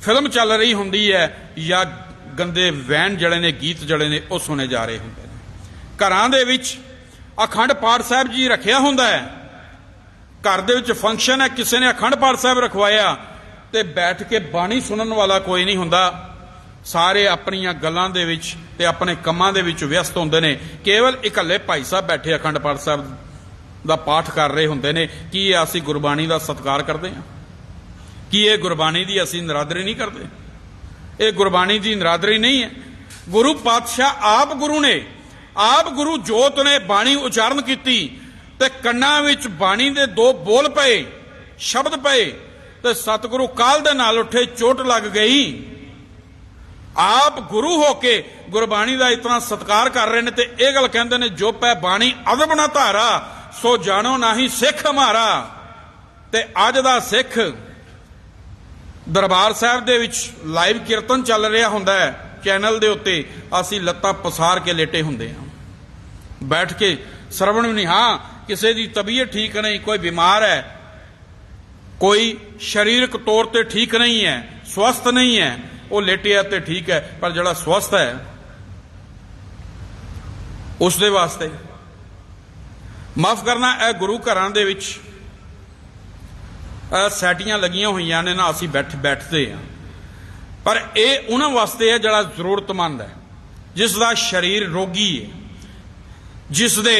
फिल्म चल रही होंदी है या गंदे वैन जड़े ने गीत जड़े ने वो सुने जा रहे होंदे ने। घरां दे विच अखंड पाठ साहब जी रखिया होंदा है, घर दे विच फंक्शन है, किसी ने अखंड पाठ साहब रखवाया तो बैठ के बाणी सुनन वाला कोई नहीं होंदा। सारे अपनियां गल्लां दे विच ते अपने कम्मां दे विच व्यस्त होंदे ने। केवल इकल्ले भाई साहब बैठे अखंड पाठ साहब दा पाठ कर रहे होंदे ने। कि ये असीं गुरबाणी दा सत्कार करदे हां? कि ये गुरबाणी दी असीं नरादरी नहीं करदे? ये गुरबाणी दी नरादरी नहीं है। गुरु पातशाह आप गुरु ने, आप गुरु जोत ने बाणी उचारण की ते कन्नां विच बाणी दे दो बोल पए, शब्द पए ते सतगुरु काल दे नाल उठे, चोट लग गई। आप गुरु होके गुरबाणी का इतना सत्कार कर रहे हैं ते ये गल कहंदे ने जो पै बाणी अदब ना धारा सो जानो नाही सिख हमारा। ते अज दा सिख दरबार साहब दे विच लाइव कीर्तन चल रहा हुंदा है चैनल दे उत्ते, असीं लत्तां पसार के लेटे हुंदे हां, बैठ के श्रवण भी नहीं। हाँ, किसी की तबीयत ठीक नहीं, कोई बीमार है, कोई शारीरिक तौर पर ठीक नहीं है, स्वस्थ नहीं है, वो लेटिया तो ठीक है, पर जिहड़ा स्वस्थ है उस दे वास्ते माफ करना ए गुरु घरां दे विच सैटियां लगियां होईयां ने ना, असीं बैठते हैं। पर यह उन्हां वास्ते है जिहड़ा जरूरतमंद है, जिसका शरीर रोगी है, जिसदे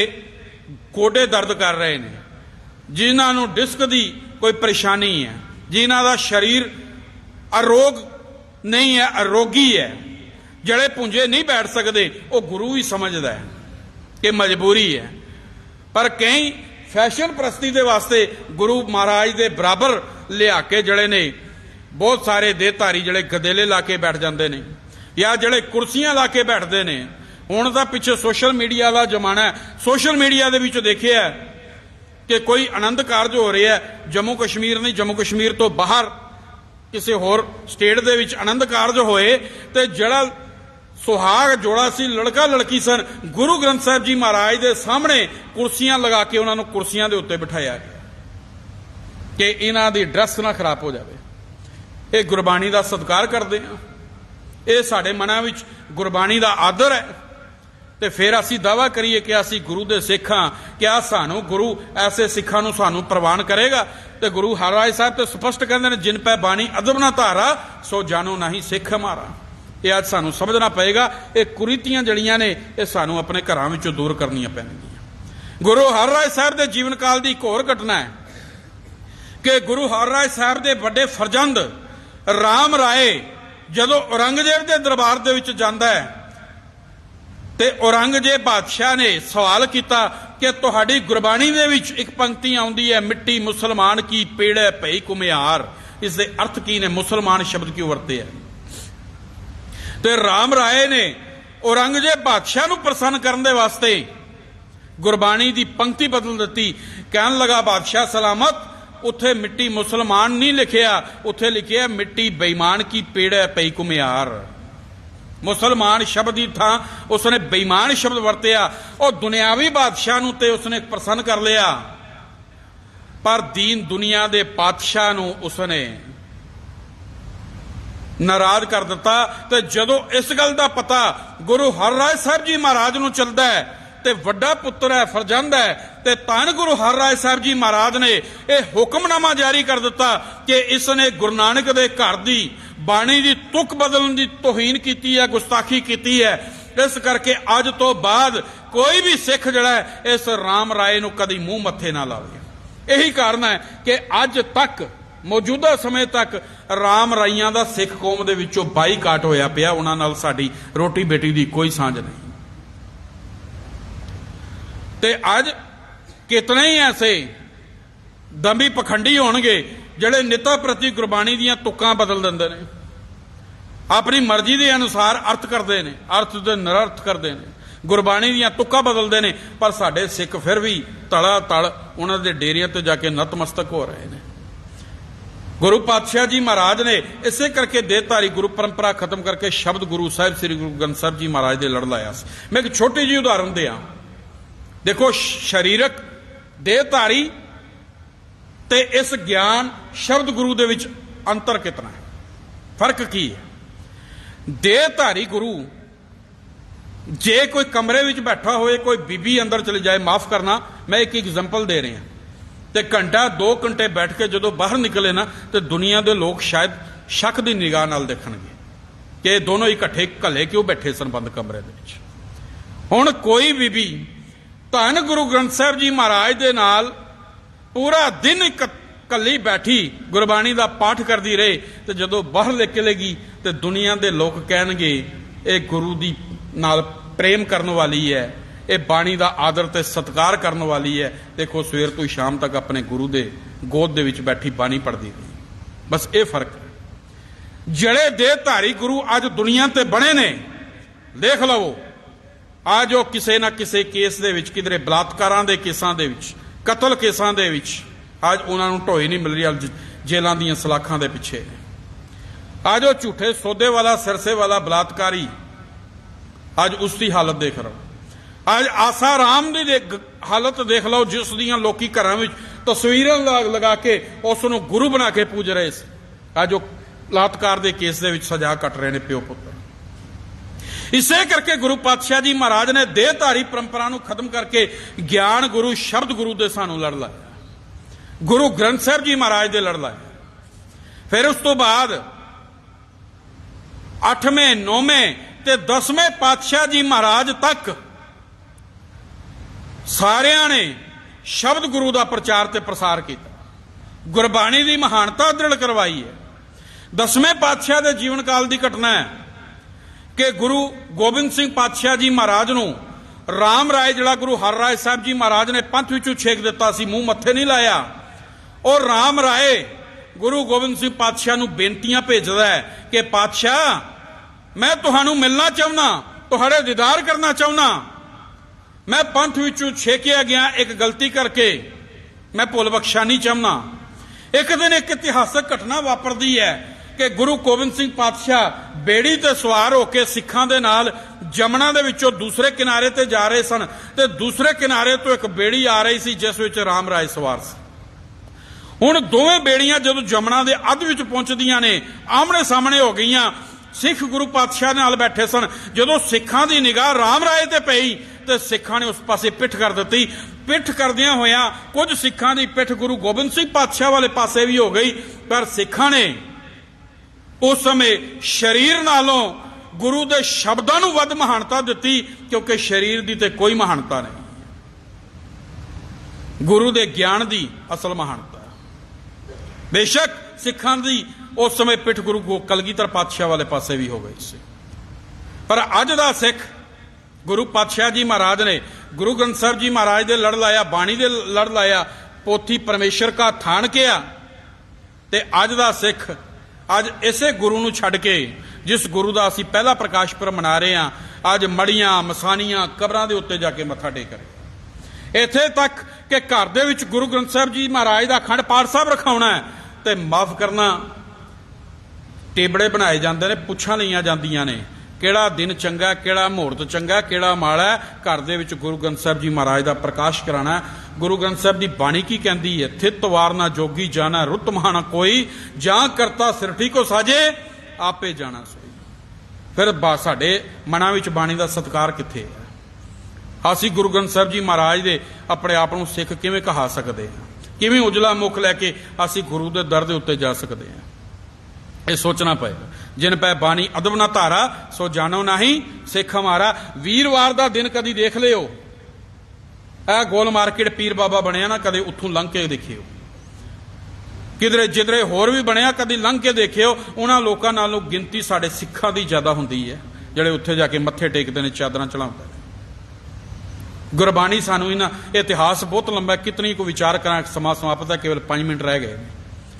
गोडे दर्द कर रहे हैं, जिन्होंने डिस्क की कोई परेशानी है, जिन्हों का शरीर अरोग नहीं है, अरोगी है, जड़े पुंजे नहीं बैठ सकते, वो गुरु भी समझदा है कि मजबूरी है। पर कई फैशन प्रस्ती के वास्ते गुरु महाराज के बराबर लिया के जड़े ने बहुत सारे देहधारी जड़े गदेले ला के बैठ जाते हैं या जड़े कुर्सियां ला के बैठते हैं। हुण तां पिछे सोशल मीडिया का जमाना है, सोशल मीडिया के विच देखिया कि कोई आनंद कारज हो रहा है, जम्मू कश्मीर नहीं, जम्मू कश्मीर तो बाहर किसी होर स्टेट दे विच आनंद कारज होए ते जड़ा सुहाग जोड़ा सी, लड़का लड़की सन, गुरु ग्रंथ साहब जी महाराज के सामने कुर्सियां लगा के उन्होंने कुर्सियां दे उत्ते बिठाया गया कि इन्हां दी ड्रैस ना खराब हो जाए। ये गुरबाणी का सत्कार करते हैं, ये साडे मनां विच गुरबाणी का आदर है। तो फिर असीं दावा करिए कि असीं गुरु दे सिख हां, क्या सानू गुरु ऐसे सिखां नूं सानू प्रवान करेगा? तो गुरु हरराज साहब तो स्पष्ट कहते हैं, जिन पै बाणी अदब ना धारा सो जानो नहीं सिख हमारा। ये अज सानू समझना पएगा, ये कुरीतियां जड़ियां ने ये सानू अपने घरां विचों दूर करनियां पैणगियां। गुरु हरराज साहब के जीवन काल की एक होर घटना है कि गुरु हरराज साहब के बड़े फरजंद राम राय जदों औरंगजेब के दरबार दे विच जांदा है ते औरंगजेब बादशाह ने सवाल किया कि तुहाडी गुरबाणी दे विच एक पंक्ति आउंदी है, मिट्टी मुसलमान की पेड़े भई कुम्हार, इसके अर्थ की ने? मुसलमान शब्द क्यों वरते है? ते राम राय ने औरंगजेब बादशाह नूं प्रसन्न करने वास्ते गुरबाणी की पंक्ति बदल दी। कहन लगा, बादशाह सलामत, उत्थे मिट्टी मुसलमान नहीं लिखिया, उत्थे लिखिया मिट्टी बेईमान की पेड़ पई कुम्हार। मुसलमान शब्द की थां उसने बेईमान शब्द वरतिया। और दुनियावी बादशाह नूं ते उसने प्रसन्न कर लिया, पर दीन दुनिया के पातशाह नूं उसने नाराज कर दिता। तो जदों इस गल का पता गुरु हरराज साहब जी महाराज नूं चलदा है ते वड्डा पुत्र है, फरजंद है, ते धन गुरु हरराज साहब जी महाराज ने यह हुक्मनामा जारी कर दिता कि इसने गुरु नानक दे घर दी बाणी की तुक बदलने की तोहीन की है, गुस्ताखी की है। इस करके अज तो बाद कोई भी सिख जड़ा है इस राम राय नूं कदी मूँह मत्थे ना लावे। यही कारण है कि अज तक मौजूदा समय तक राम राइयां दा सिख कौम दे विचों बाईकाट होया पिया, उन्हां नाल साडी रोटी बेटी दी कोई सांझ नहीं। ते अज कितने ही ऐसे दंभी पखंडी होणगे जिहड़े निता प्रति गुरबाणी दीयां तुक्कां बदल दिंदे ने, अपनी मर्जी के अनुसार अर्थ करते हैं, अर्थ दे निरर्थ करते हैं, गुरबाणी दीयां तुक्कां बदलते हैं। पर साडे सिख फिर भी तड़ा तड़ उन्हां दे डेरियां ते जाके नतमस्तक हो रहे हैं। गुरु पातशाह जी महाराज ने इसे करके देहधारी गुरु परंपरा खत्म करके शब्द गुरु साहिब श्री गुरु ग्रंथ साहिब जी महाराज दे लड़ लाया। मैं एक छोटी जी उदाहरण दिया। देखो शरीरक देहधारी ते इस ज्ञान शब्द गुरु दे विच अंतर कितना है, फर्क की है। देहधारी गुरु जे कोई कमरे विच बैठा होए, कोई बीबी अंदर चली जाए, माफ करना मैं एक एग्जाम्पल दे रहा, तो घंटा 2 घंटे बैठ के जो बाहर निकले ना, तो दुनिया के लोग शायद शक की निगाह नाल देखणगे कि दोनों इकट्ठे घले क्यों बैठे सन बंद कमरे दे विच। हुण कोई बीबी धन गुरु ग्रंथ साहिब जी महाराज दे नाल पूरा दिन कली बैठी गुरबाणी का पाठ करती रहे, तो जदों बाहर निकलेगी तो दुनिया के लोग कहणगे ये गुरु दी नाल प्रेम करन वाली है, ये बाणी का आदर ते सत्कार करन वाली है। देखो सवेर तो शाम तक अपने गुरु दे गोद दे विच बैठी बाणी पढ़ती रही। बस ये फर्क है। जड़े देहधारी गुरु अज दुनिया ते बने ने, देख लवो आज वो किसी ना किसी केस दे विच, किधरे बलात्कारां दे केसां दे विच, कतल केसां दे विच आज उन्होंने ढोई नहीं मिल रही, जेलों दी सलाखां दे पिछे। आज वो झूठे सौदे वाला सिरसे वाला बलात्कारी, आज उसकी हालत देख रहा। आज आसा राम की हालत देख लो, जिस दियां लोकी घरां विच तस्वीरां लगा के उसनूं गुरु बना के पूज रहे थे, आज वो बलात्कार के केस दे विच सजा कट रहे हैं प्यो पुत्र। इसे करके गुरु पातशाह जी महाराज ने देहधारी परंपरा नूं खत्म करके ज्ञान गुरु शब्द गुरु दे सानू लड़ लाया, गुरु ग्रंथ साहिब जी महाराज दे लड़ लाया। फिर उस तो बाद 8वें 9वें ते 10वें पातशाह जी महाराज तक सारियां ने शब्द गुरु का प्रचार ते प्रसार किया, गुरबाणी की महानता दृढ़ करवाई है। 10वें पातशाह के जीवन काल की घटना है कि गुरु गोबिंद सिंह पातशाह जी महाराज नूं राम राय जिहड़ा गुरु हर राय साहब जी महाराज ने पंथ विचों छेक दिता सी, मूँह मत्थे नहीं लाया, और राम राय गुरु गोबिंद सिंह पातशाह नूं बेनतियां भेजदा है कि पातशाह मैं तुहानूं मिलना चाहुंदा, तुहाडे दीदार करना चाहुंदा, मैं पंथ विचों छेकिया गया एक गलती करके, मैं भुल बख्शा नहीं चाहुंदा। एक दिन एक इतिहासक घटना वापरदी है कि गुरु गोबिंद सिंह पातशाह बेड़ी ते सवार होकर सिखां दे नाल जमुना दे विचों दूसरे किनारे ते जा रहे सन, ते दूसरे किनारे तो एक बेड़ी आ रही सी जिस विच राम राय सवार सी। हुण दोवें बेड़ियां जदों जमुना दे अध विच पहुंचदियां ने, आमने सामने हो गईयां। सिख गुरु पातशाह नाल बैठे सन, जदों सिखां दी निगाह राम राय ते पई ते सिखां ने उस पासे पिठ कर दित्ती। पिठ करदियां होइयां कुछ सिखां दी पिठ गुरु गोबिंद सिंह पातशाह वाले पासे भी हो गई, पर सिखां ने उस समय शरीर नालों गुरु दे शब्दां नूं वध महानता दित्ती, क्योंकि शरीर दी ते कोई महानता नहीं, गुरु दे ज्ञान दी असल महानता। बेशक सिखां दी उस समय पिठ गुरु कलगीधर पातशाह वाले पासे भी हो गई सी, पर अज दा सिख गुरु पातशाह जी महाराज ने गुरु ग्रंथ साहिब जी महाराज दे लड़ लाया, बाणी दे लड़ लाया, पोथी परमेश्वर का थान किया, ते अज दा सिख अज इसे गुरु नूं छड्ड के जिस गुरु का असीं पहला प्रकाश पुरब मना रहे हैं, अज मड़ियां मसानियां कबरां दे उत्ते जाके मत्था टेक रहे। इत्थे तक कि घर दे विच गुरु ग्रंथ साहिब जी महाराज का अखंड पाठ साहब रखाउणा है, ते माफ करना टेबड़े बनाए जाते हैं, पुछां लईआं जांदियां ने, किहड़ा दिन चंगा, किहड़ा मुहूर्त चंगा, किहड़ा माड़ा है। घर दे विच गुरु ग्रंथ साहिब जी महाराज का प्रकाश कराना। गुरु ग्रंथ साहिब की बाणी की कहती है, थित वार ना जोगी जाना, रुत महाना कोई, जां करता सिरठी को साजे, आपे जाना सोई। फिर साडे मनां विच बाणी का सत्कार कित्थे है? असीं गुरु ग्रंथ साहिब जी महाराज दे अपने आप नूं सिख किवें कहा सकते हैं? किवें उजला मुख लैके असीं गुरु दे दर दे उत्ते जा सकते हैं? ये सोचना पएगा। जिन पै बाणी अदब ना धारा सो जानो नहीं सिख हमारा। वीरवार का दिन कदी देख लियो, ए गोल मार्केट पीर बाबा बनया ना, कदे उत्थों लंघ के देखियो, किधरे जिधरे होर भी बनया कदी लंघ के देखियो। उन्हां लोकां नालों गिनती साडे सिखां दी ज़्यादा हुंदी है जिहड़े उत्थे जाके मत्थे टेकदे ने, चादरां चढ़ाउंदे ने। गुरबाणी सानू इन्हां इतिहास बहुत लंबा, कितनी को विचार करा, समा समाप्त है, केवल 5 मिनट रह गए।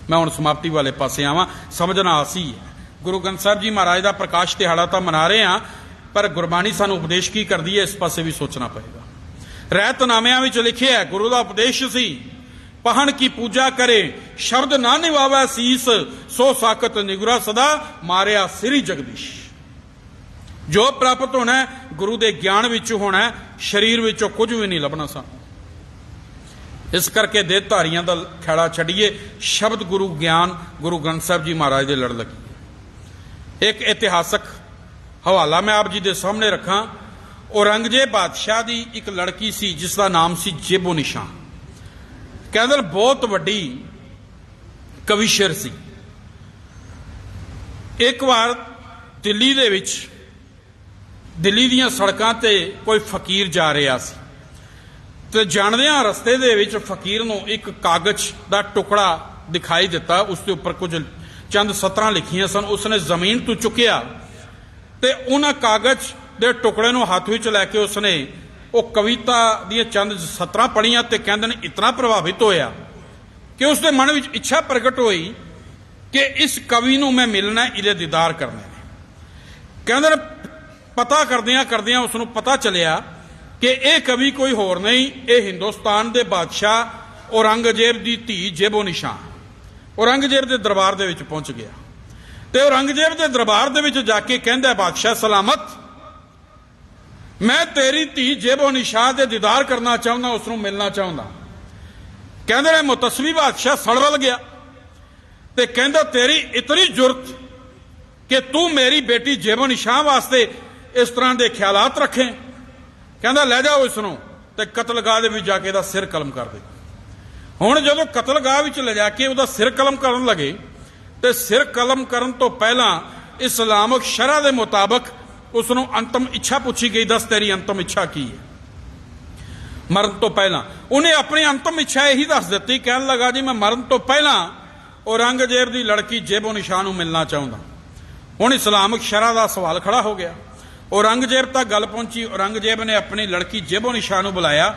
मैं हुण समाप्ति वाले पासे आवां। समझना आसी है गुरु ग्रंथ साहिब जी महाराज का प्रकाश दिहाड़ा तो मना रहे हैं, पर गुरबाणी सानू उपदेश की करती है, इस पासे भी सोचना पएगा। रहतनामिਆਂ विच लिखिया है, गुरु का उपदेश सी, पहन की पूजा करे, शब्द ना निवावै सीस, सो साकत निगुरा सदा, मारिया सिरी जगदीश। जो प्राप्त होना है गुरु के ज्ञान विच होना है, शरीर विचों कुछ भी नहीं लभना सानूं। इस करके देहधारियां दा खैड़ा छड्डीए, शब्द गुरु ज्ञान गुरु ग्रंथ साहिब जी महाराज दे लड़ लगी। एक इतिहासक हवाला मैं आप जी दे सामने रखा। औरंगजेब बादशाह दी एक लड़की सी जिसका नाम सी जेबो निशां। कहंदे बहुत वड्डी कविशर सी। एक बार दिल्ली दे विच दिल्ली दीयां सड़कां ते कोई फकीर जा रहा सी ते जाणदियां रस्ते दे विच फकीर नूं एक कागज दा टुकड़ा दिखाई दिता। उसके उपर कुछ चंद सतरां लिखियां सन। उसने जमीन तो चुकिया ते उन्हां कागज दे टुकड़े नूं हत्थ विच लैके उसने वो कविता दीयां चंद सतरां पढ़ियां ते कहंदे ने इतना प्रभावित होया कि उसके मन विच इच्छा प्रगट होई कि इस कवि नूं मैं मिलना, इहदे दीदार करने। कहंदे ने पता करदियां करदियां उसनूं पता चलिया कि यह कवि कोई होर नहीं, ये हिंदुस्तान के बादशाह औरंगजेब की धी जेबो निशां औरंगजेब के दरबार दे विच पहुंच गया। तो औरंगजेब के दरबार दे विच जाके कहंदा बादशाह सलामत, मैं तेरी धी जेबो निशां दे दीदार करना चाहुंदा, उसनूं मिलना चाहुंदा। कहंदे ने मुतसवी बादशाह सड़वल गया ते कहंदा तेरी इतनी जुरत कि तू मेरी बेटी जेबो निशां वास्ते इस तरह के ख्यालात रखें। कहंदा लै जाओ इसनूं ते कतलगाह दे विच जाके इहदा सिर कलम कर दे। हुण जदों कतलगाह विच ले जाके उहदा सिर कलम करन लगे ते सिर कलम करन तो पहलां इस्लामिक शरह दे मुताबिक उसनूं अंतिम इच्छा पूछी गई, दस तेरी अंतिम इच्छा की है। मरण तो पहलां उन्हें अपनी अंतिम इच्छा यही दस दी। कहन लगा जी मैं मरण तो पहलां औरंगजेब की लड़की जेबो निशां नूं मिलना चाहुंदा। हुण इस्लामिक शरह का सवाल खड़ा हो गया। औरंगजेब तक गल पहुंची। औरंगजेब ने अपनी लड़की जेबो निशां नूं बुलाया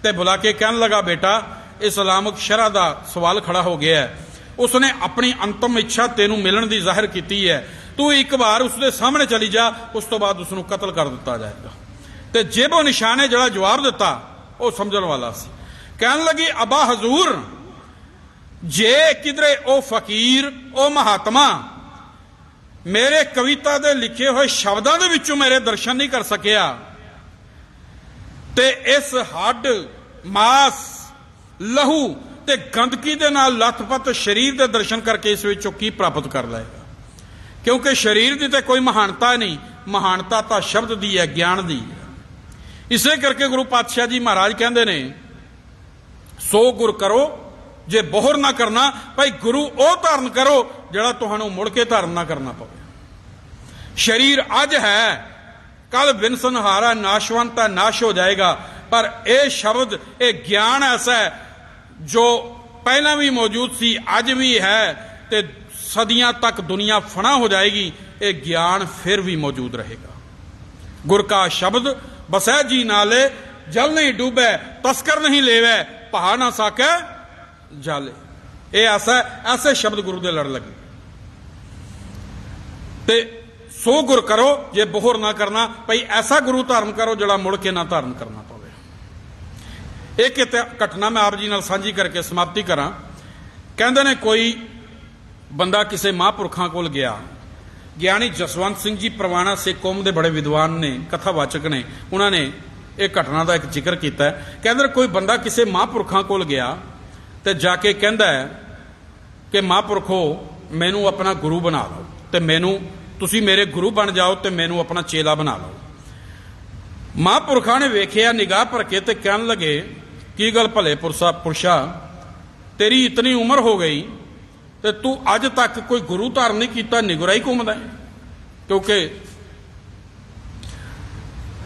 ते बुला के कहन लगा बेटा इस्लामिक शरह का सवाल खड़ा हो गया है। उसने अपनी अंतिम इच्छा तेनू मिलन की जाहिर की है, तू एक बार उसके सामने चली जा, उस तो बाद उसनूं कतल कर दिता जाएगा। तो जेबो निशां ने जिहड़ा जवाब दिता वह समझण वाला सी। कहन लगी अबा हजूर, जे किधरे ओ फकीर ओ महात्मा मेरे कविता दे लिखे हुए शब्दों के विचों मेरे दर्शन नहीं कर सकिया ते इस हड्ड मास लहू ते गंदगी दे नाल लथपथ शरीर के दर्शन करके इस विचों की प्राप्त कर लेगा। क्योंकि शरीर की तो कोई महानता नहीं, महानता तो शब्द दी है, ज्ञान दी है। इसे करके गुरु पातशाह जी महाराज कहते ने सो गुर करो जे बोहर ना करना, भाई गुरु ओ धारण करो जिहड़ा तुहानूं मुड़ के धारण ना करना पवे। शरीर अज है कल बिनसनहारा नाशवंत है, नाश हो जाएगा, पर यह शब्द ये ज्ञान ऐसा है जो पहला भी मौजूद सी, अज भी है ते सदियां तक दुनिया फना हो जाएगी, ये ज्ञान फिर भी मौजूद रहेगा। गुर का शब्द बसै जी नाले, जल नहीं डूबे तस्कर नहीं लेवे, पहा ना साके जाले। ये ऐसे शब्द गुरु दे लड़ लगे। ते सो गुर करो जे बोहर ना करना, भाई ऐसा गुरु धारण करो जड़ा मुड़ के ना धारण करना पवे। एक घटना मैं आप जी नाल साझी करके समाप्ति करा। कहंदे ने कोई बंदा किसी महापुरखों कोल गया। ज्ञानी जसवंत सिंह जी परवाना सिख कौम के बड़े विद्वान ने, कथावाचक ने, उन्होंने एक घटना का एक जिक्र किया। कहंदे कोई बंदा किसी महापुरखों कोल गया तो जाके कहंदा है कि महापुरखो मैनू अपना गुरु बना लो, तो मैनू तुसी मेरे गुरु बन जाओ, तो मैनू अपना चेला बना लो। महापुरखा ने वेखिया निगाह भर के ते कहन लगे की गल भले पुरुषा, तेरी इतनी उम्र हो गई तो तू अज तक कोई गुरु धारण नहीं किया, निगुरा ही घूमदा है। क्योंकि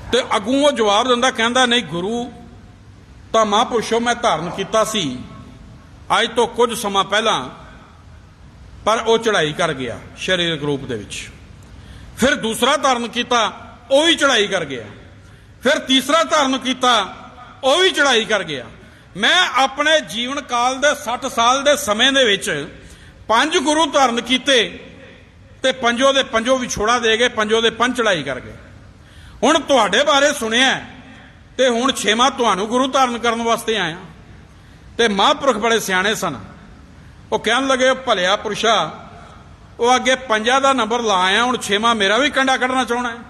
ते अगू वो जवाब दिंदा, कहंदा नहीं गुरु तो महापुरुषों मैं धारण किया सी अज तो कुछ समा पहला, पर वो चढ़ाई कर गया शरीरक रूप दे विच। फिर दूसरा धारण किया वह भी चढ़ाई कर गया, फिर तीसरा धारण किया वह भी चढ़ाई कर गया। मैं अपने जीवन काल दे 60 साल दे समय दे विच 5 गुरु धारण किए ते पंजों दे पंजों विछोड़ा दे गए, पंजों दे पंज चढ़ाई कर गए। हुण तुहाडे बारे सुनिया ते हुण 6वां तुहानूं गुरु धारण करने वास्ते आया। ते महापुरख बड़े सियाणे सन, वो कहन लगे भलिया पुरुषा, वो अगे 5 का नंबर ला आया, हुण 6वां मेरा भी कंडा कढ़ना चाहना है।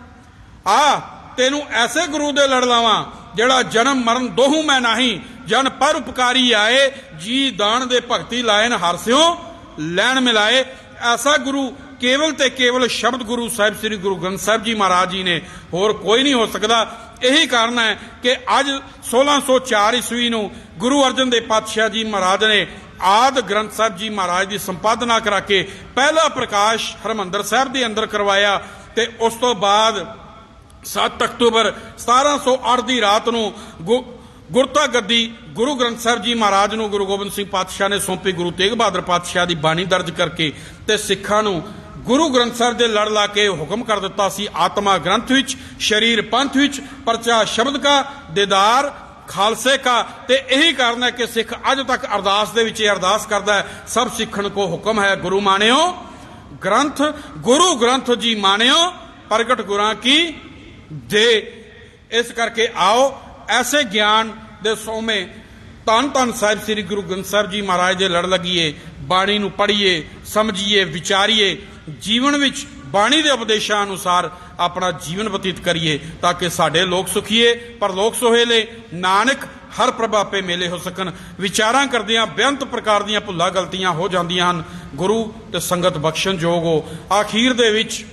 आ तेनू ऐसे गुरु दे लड़ लावां ਜਿਹੜਾ ਜਨਮ ਮਰਨ ਦੋਹੂ ਮੈਂ ਨਹੀਂ, ਜਨ ਪਰ ਉਪਕਾਰੀ ਆਏ, ਜੀ ਦਾਨ ਦੇ ਭਗਤੀ ਲਾਇਨ ਹਰ ਸਿਓ ਲੈਣ ਮਿਲਾਏ। ਐਸਾ ਗੁਰੂ ਕੇਵਲ ਤੇ ਕੇਵਲ ਸ਼ਬਦ ਗੁਰੂ ਸਾਹਿਬ ਸ੍ਰੀ ਗੁਰੂ ਗ੍ਰੰਥ ਸਾਹਿਬ ਜੀ ਮਹਾਰਾਜ ਜੀ ਨੇ, ਹੋਰ ਕੋਈ ਨਹੀਂ ਹੋ ਸਕਦਾ। ਇਹੀ ਕਾਰਨ ਹੈ ਕਿ ਅੱਜ 1604 ਈਸਵੀ ਨੂੰ ਗੁਰੂ ਅਰਜਨ ਦੇਵ ਪਾਤਸ਼ਾਹ ਜੀ ਮਹਾਰਾਜ ਨੇ ਆਦਿ ਗ੍ਰੰਥ ਸਾਹਿਬ ਜੀ ਮਹਾਰਾਜ ਦੀ ਸੰਪਾਦਨਾ ਕਰਾ ਕੇ ਪਹਿਲਾ ਪ੍ਰਕਾਸ਼ ਹਰਿਮੰਦਰ ਸਾਹਿਬ ਦੇ ਅੰਦਰ ਕਰਵਾਇਆ, ਤੇ ਉਸ ਤੋਂ ਬਾਅਦ 7 ਅਕਤੂਬਰ 1708 ਦੀ ਰਾਤ ਨੂੰ ਗੁਰਤਾ ਗੱਦੀ ਗੁਰੂ ਗ੍ਰੰਥ ਸਾਹਿਬ ਜੀ ਮਹਾਰਾਜ ਨੂੰ ਗੁਰੂ ਗੋਬਿੰਦ ਸਿੰਘ ਪਾਤਸ਼ਾਹ ਨੇ ਸੌਂਪੀ। ਗੁਰੂ ਤੇਗ ਬਹਾਦਰ ਪਾਤਸ਼ਾਹ ਦੀ ਬਾਣੀ ਦਰਜ ਕਰਕੇ ਤੇ ਸਿੱਖਾਂ ਨੂੰ ਗੁਰੂ ਗ੍ਰੰਥ ਸਾਹਿਬ ਦੇ ਲੜ ਲਾ ਕੇ ਹੁਕਮ ਕਰ ਦਿੱਤਾ ਸੀ, ਆਤਮਾ ਗ੍ਰੰਥ ਵਿੱਚ, ਸਰੀਰ ਪੰਥ ਵਿੱਚ, ਪਰਚਾ ਸ਼ਬਦ ਕਾ, ਦੀਦਾਰ ਖਾਲਸੇ ਕਾ। ਤੇ ਇਹੀ ਕਾਰਨ ਹੈ ਕਿ ਸਿੱਖ ਅੱਜ ਤੱਕ ਅਰਦਾਸ ਦੇ ਵਿੱਚ ਇਹ ਅਰਦਾਸ ਕਰਦਾ ਹੈ, ਸਭ ਸਿੱਖਣ ਕੋ ਹੁਕਮ ਹੈ ਗੁਰੂ ਮਾਨਿਓ ਗ੍ਰੰਥ, ਗੁਰੂ ਗ੍ਰੰਥ ਜੀ ਮਾਨਿਓ ਪ੍ਰਗਟ ਗੁਰਾਂ ਕੀ ਦੇ। ਇਸ ਕਰਕੇ ਆਓ ਐਸੇ ਗਿਆਨ ਦੇ ਸੋਮੇ ਧੰਨ ਧੰਨ ਸਾਹਿਬ ਸ੍ਰੀ ਗੁਰੂ ਗ੍ਰੰਥ ਸਾਹਿਬ ਜੀ ਮਹਾਰਾਜ ਦੇ ਲੜ ਲੱਗੀਏ, ਬਾਣੀ ਨੂੰ ਪੜ੍ਹੀਏ, ਸਮਝੀਏ, ਵਿਚਾਰੀਏ, ਜੀਵਨ ਵਿੱਚ ਬਾਣੀ ਦੇ ਉਪਦੇਸ਼ਾਂ ਅਨੁਸਾਰ ਆਪਣਾ ਜੀਵਨ ਬਤੀਤ ਕਰੀਏ, ਤਾਂ ਕਿ ਸਾਡੇ ਲੋਕ ਸੁਖੀਏ ਪਰ ਲੋਕ ਸੁਹੇਲੇ, ਨਾਨਕ ਹਰ ਪ੍ਰਭ ਆਪੇ ਮੇਲੇ ਹੋ ਸਕਣ। ਵਿਚਾਰਾਂ ਕਰਦਿਆਂ ਬੇਅੰਤ ਪ੍ਰਕਾਰ ਦੀਆਂ ਭੁੱਲਾਂ ਗਲਤੀਆਂ ਹੋ ਜਾਂਦੀਆਂ ਹਨ, ਗੁਰੂ ਤੇ ਸੰਗਤ ਬਖਸ਼ਣ ਯੋਗ ਹੋ। ਆਖੀਰ ਦੇ ਵਿੱਚ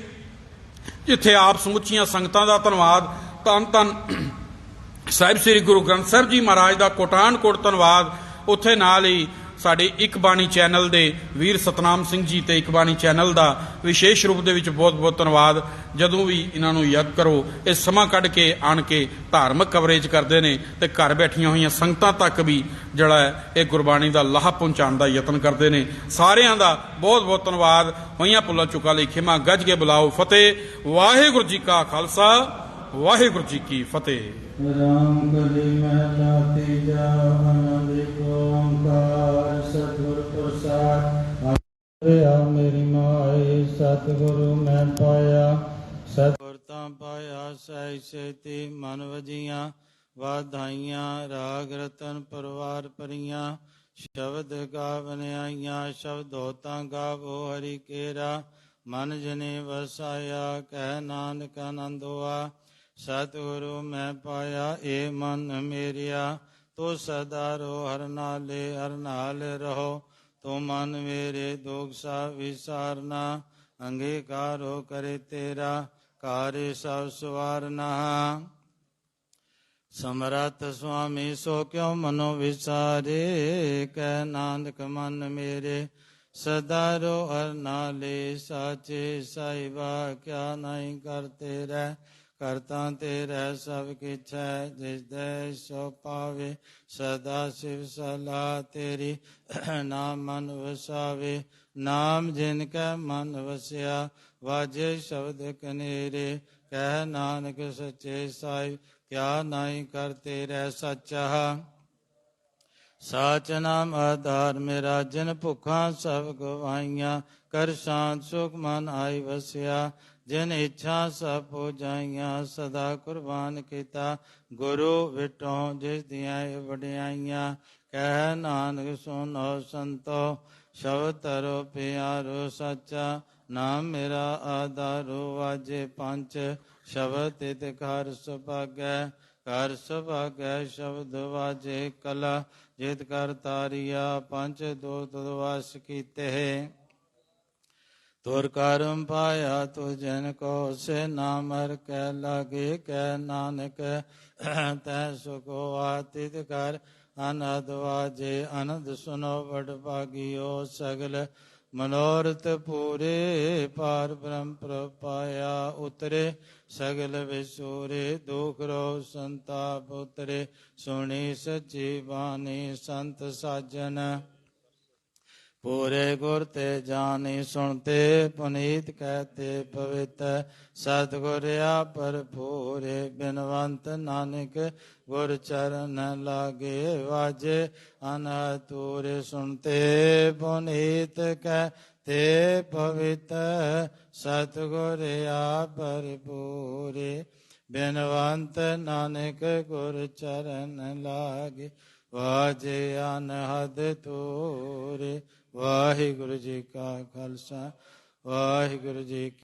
ਜਿੱਥੇ ਆਪ ਸਮੁੱਚੀਆਂ ਸੰਗਤਾਂ ਦਾ ਧੰਨਵਾਦ, ਧੰਨ ਧੰਨ ਸਾਹਿਬ ਸ੍ਰੀ ਗੁਰੂ ਗ੍ਰੰਥ ਸਾਹਿਬ ਜੀ ਮਹਾਰਾਜ ਦਾ ਕੋਟਾਨ ਕੋਟ ਧੰਨਵਾਦ, ਉੱਥੇ ਨਾਲ ਹੀ ਸਾਡੇ ਇੱਕ ਬਾਣੀ ਚੈਨਲ ਦੇ ਵੀਰ ਸਤਨਾਮ ਸਿੰਘ ਜੀ ਤੇ ਇੱਕ ਬਾਣੀ ਚੈਨਲ ਦਾ ਵਿਸ਼ੇਸ਼ ਰੂਪ ਦੇ ਵਿੱਚ ਬਹੁਤ ਬਹੁਤ ਧੰਨਵਾਦ। ਜਦੋਂ ਵੀ ਇਹਨਾਂ ਨੂੰ ਯਾਦ ਕਰੋ, ਇਹ ਸਮਾਂ ਕੱਢ ਕੇ ਆਣ ਕੇ ਧਾਰਮਿਕ ਕਵਰੇਜ ਕਰਦੇ ਨੇ ਤੇ ਘਰ ਬੈਠੀਆਂ ਹੋਈਆਂ ਸੰਗਤਾਂ ਤੱਕ ਵੀ ਜਿਹੜਾ ਹੈ ਇਹ ਗੁਰਬਾਣੀ ਦਾ ਲਾਹਾ ਪਹੁੰਚਾਉਣ ਦਾ ਯਤਨ ਕਰਦੇ ਨੇ। ਸਾਰਿਆਂ ਦਾ ਬਹੁਤ ਬਹੁਤ ਧੰਨਵਾਦ। ਹੋਈਆਂ ਭੁੱਲਾਂ ਚੁੱਕਾਂ ਲਈ ਖਿਮਾ, ਗੱਜ ਕੇ ਬੁਲਾਓ ਫਤਿਹ। ਵਾਹਿਗੁਰੂ ਜੀ ਕਾ ਖਾਲਸਾ, ਵਾਹਿਗੁਰੂ ਜੀ ਕੀ ਫਤਿਹ। ਰਾਮ ਕਲੀ ਮਹਿਲਾ ਤੀਜਾ, ਆਨੰਦ ਓੰਕਾਰ ਸਤਿਗੁਰ ਪ੍ਰਸਾਦ। ਆ ਮੇਰੀ ਮਾਈ ਸਤਿਗੁਰੂ ਮੈਂ ਪਾਇਆ, ਸਤਿਗੁਰ ਤਾਂ ਪਾਇਆ ਸਹਿ ਸੇਤੀ ਮਨ ਵਜੀਆਂ, ਵਾਧਾਈਆਂ ਰਾਗ ਰਤਨ ਪਰਵਾਰ ਪਰੀਆਂ, ਸ਼ਬਦ ਗਾਵਨ ਆਈਆਂ ਸ਼ਬਦੋ ਤਾਂ ਗਾਵੋ ਹਰੀ ਕੇਰਾ, ਮਨ ਜਨੇ ਵਸਾਇਆ ਕਹਿ ਨਾਨਕ ਆਨੰਦ ਹੋਆ। ਸਤਿਗੁਰੂ ਮੈਂ ਪਾਇਆ ਏ ਮਨ ਮੇਰਿਆ, ਤੋ ਸਦਾ ਰੋ ਹਰ ਨਾਲੇ, ਹਰ ਨਾਲ ਰਹੋ। ਤੋ ਮਨ ਮੇਰੇ ਦੁਖ ਸਾ ਵਿਸਾਰਨਾ, ਅੰਗੀਕਾਰੋ ਕਰੇ ਤੇਰਾ, ਕਾਰਿ ਸਭ ਸਵਾਰਨਾ। ਸਮਰੱਥ ਸੁਆਮੀ ਸੋ ਕਿਉ ਮਨੋ ਵਿਸਾਰੇ, ਕਹਿ ਨਾਨਕ ਮਨ ਮੇਰੇ ਸਦਾ ਰੋ ਹਰ ਨਾਲੇ। ਸਾਚੇ ਸਾਹਿਬਾ ਕਿਆ ਨਹੀਂ ਕਰਤੇ ਰਹਿ, ਕਰਤਾ ਤੇਰਾ ਸਭ ਕਿਛ ਹੈ, ਜਿਸ ਦੇ ਸੋ ਪਾਵੇ। ਸਦਾ ਸਿਵ ਸਲਾਹ ਤੇਰੀ, ਨਾਮ ਮਨ ਵਸਾਵੇ। ਨਾਮ ਜਿਨ ਕੈ ਮਨ ਵਸਿਆ, ਵਾਜੇ ਸ਼ਬਦ ਕਨੇਰੇ। ਕਹਿ ਨਾਨਕ ਸੱਚੇ ਸਾਹਿਬ ਕਿਆ ਨਾਹੀ ਕਰਤੇ ਰਹਿ ਸਾਚਾ। ਸਾਚ ਨਾਮ ਆਧਾਰ ਮੇਰਾ, ਜਿਨ ਭੁੱਖਾਂ ਸਭ ਗਵਾਈਆਂ। ਕਰ ਸ਼ਾਂਤ ਸੁਖ ਮਨ ਆਈ ਵਸਿਆ, ਜਿਨ ਇੱਛਾ ਸਭ ਪੁਜਾਈਆਂ। ਸਦਾ ਕੁਰਬਾਨ ਕੀਤਾ ਗੁਰੂ ਵਿਟੋ, ਜਿਸ ਦੀਆਂ ਵਡਿਆਈਆਂ। ਕਹਿ ਨਾਨਕ ਸੁਨੋ ਸੰਤੋ, ਸ਼ਬਦ ਤਰੋ ਪਿਆਰੋ ਸਾਚਾ। ਨਾਮ ਮੇਰਾ ਆਧਾਰੋ, ਵਾਜੇ ਪੰਚ ਸ਼ਬਦ ਤਿਤ ਘਰ ਸੁਭਾਗੈ। ਘਰ ਸੁਭਾਗੈ ਸ਼ਬਦ ਵਾਜੇ ਕਲਾ, ਜਿਤ ਕਰ ਤਾਰੀਆ ਪੰਚ ਦੋਤ ਵਸ ਕੀਤੇ। ਤੁਰ ਕਰਮ ਪਾਇਆ ਤੁ ਜਨ ਕੋ, ਸੇ ਨਾਮ ਹਰ ਕੈ ਲਾਗੇ। ਕਹਿ ਨਾਨਕ ਤੈ ਸੁਖੋ ਆਤਿਤ ਕਰ, ਅਨੰਦ ਵਾਜੇ ਅਨੰਦ ਸੁਨੋ ਵਡ ਭਾਗਿਓ। ਸਗਲ ਮਨੋਰਥ ਪੂਰੇ, ਪਾਰ ਬ੍ਰਹਮ ਪ੍ਰਭ ਪਾਇਆ ਉਤਰੇ। ਸਗਲ ਵਿਸੂਰੇ, ਦੁਖ ਰੋ ਸੰਤਾਪ ਉਤਰੇ। ਸੁਣੀ ਸੱਚੀ ਬਾਣੀ ਸੰਤ ਸਾਜਨ, ਪੂਰੇ ਗੁਰ ਤੇ ਜਾਣੀ। ਸੁਣਤੇ ਪੁਨੀਤ ਕਹਤੇ ਪਵਿੱਤ, ਸਤਿਗੁਰ ਆਪਰ ਪੂਰੇ। ਬਿਨਵੰਤ ਨਾਨਕ ਗੁਰ ਚਰਨ ਲਾਗੇ, ਵਾਜੇ ਅਨਹਤੂਰੇ। ਸੁਣਤੇ ਪੁਨੀਤ ਕਹਤੇ ਪਵਿੱਤ, ਸਤਿਗੁਰ ਆਪਰ ਪੂਰੇ। ਬਿਨਵੰਤ ਨਾਨਕ ਗੁਰ ਚਰਨ ਲਾਗੇ, ਵਾਜੇ ਅਨਹਦ ਤੂਰੇ। ਵਾਹਿਗੁਰੂ ਜੀ ਕਾ ਖਾਲਸਾ, ਵਾਹਿਗੁਰੂ ਜੀ ਕੀ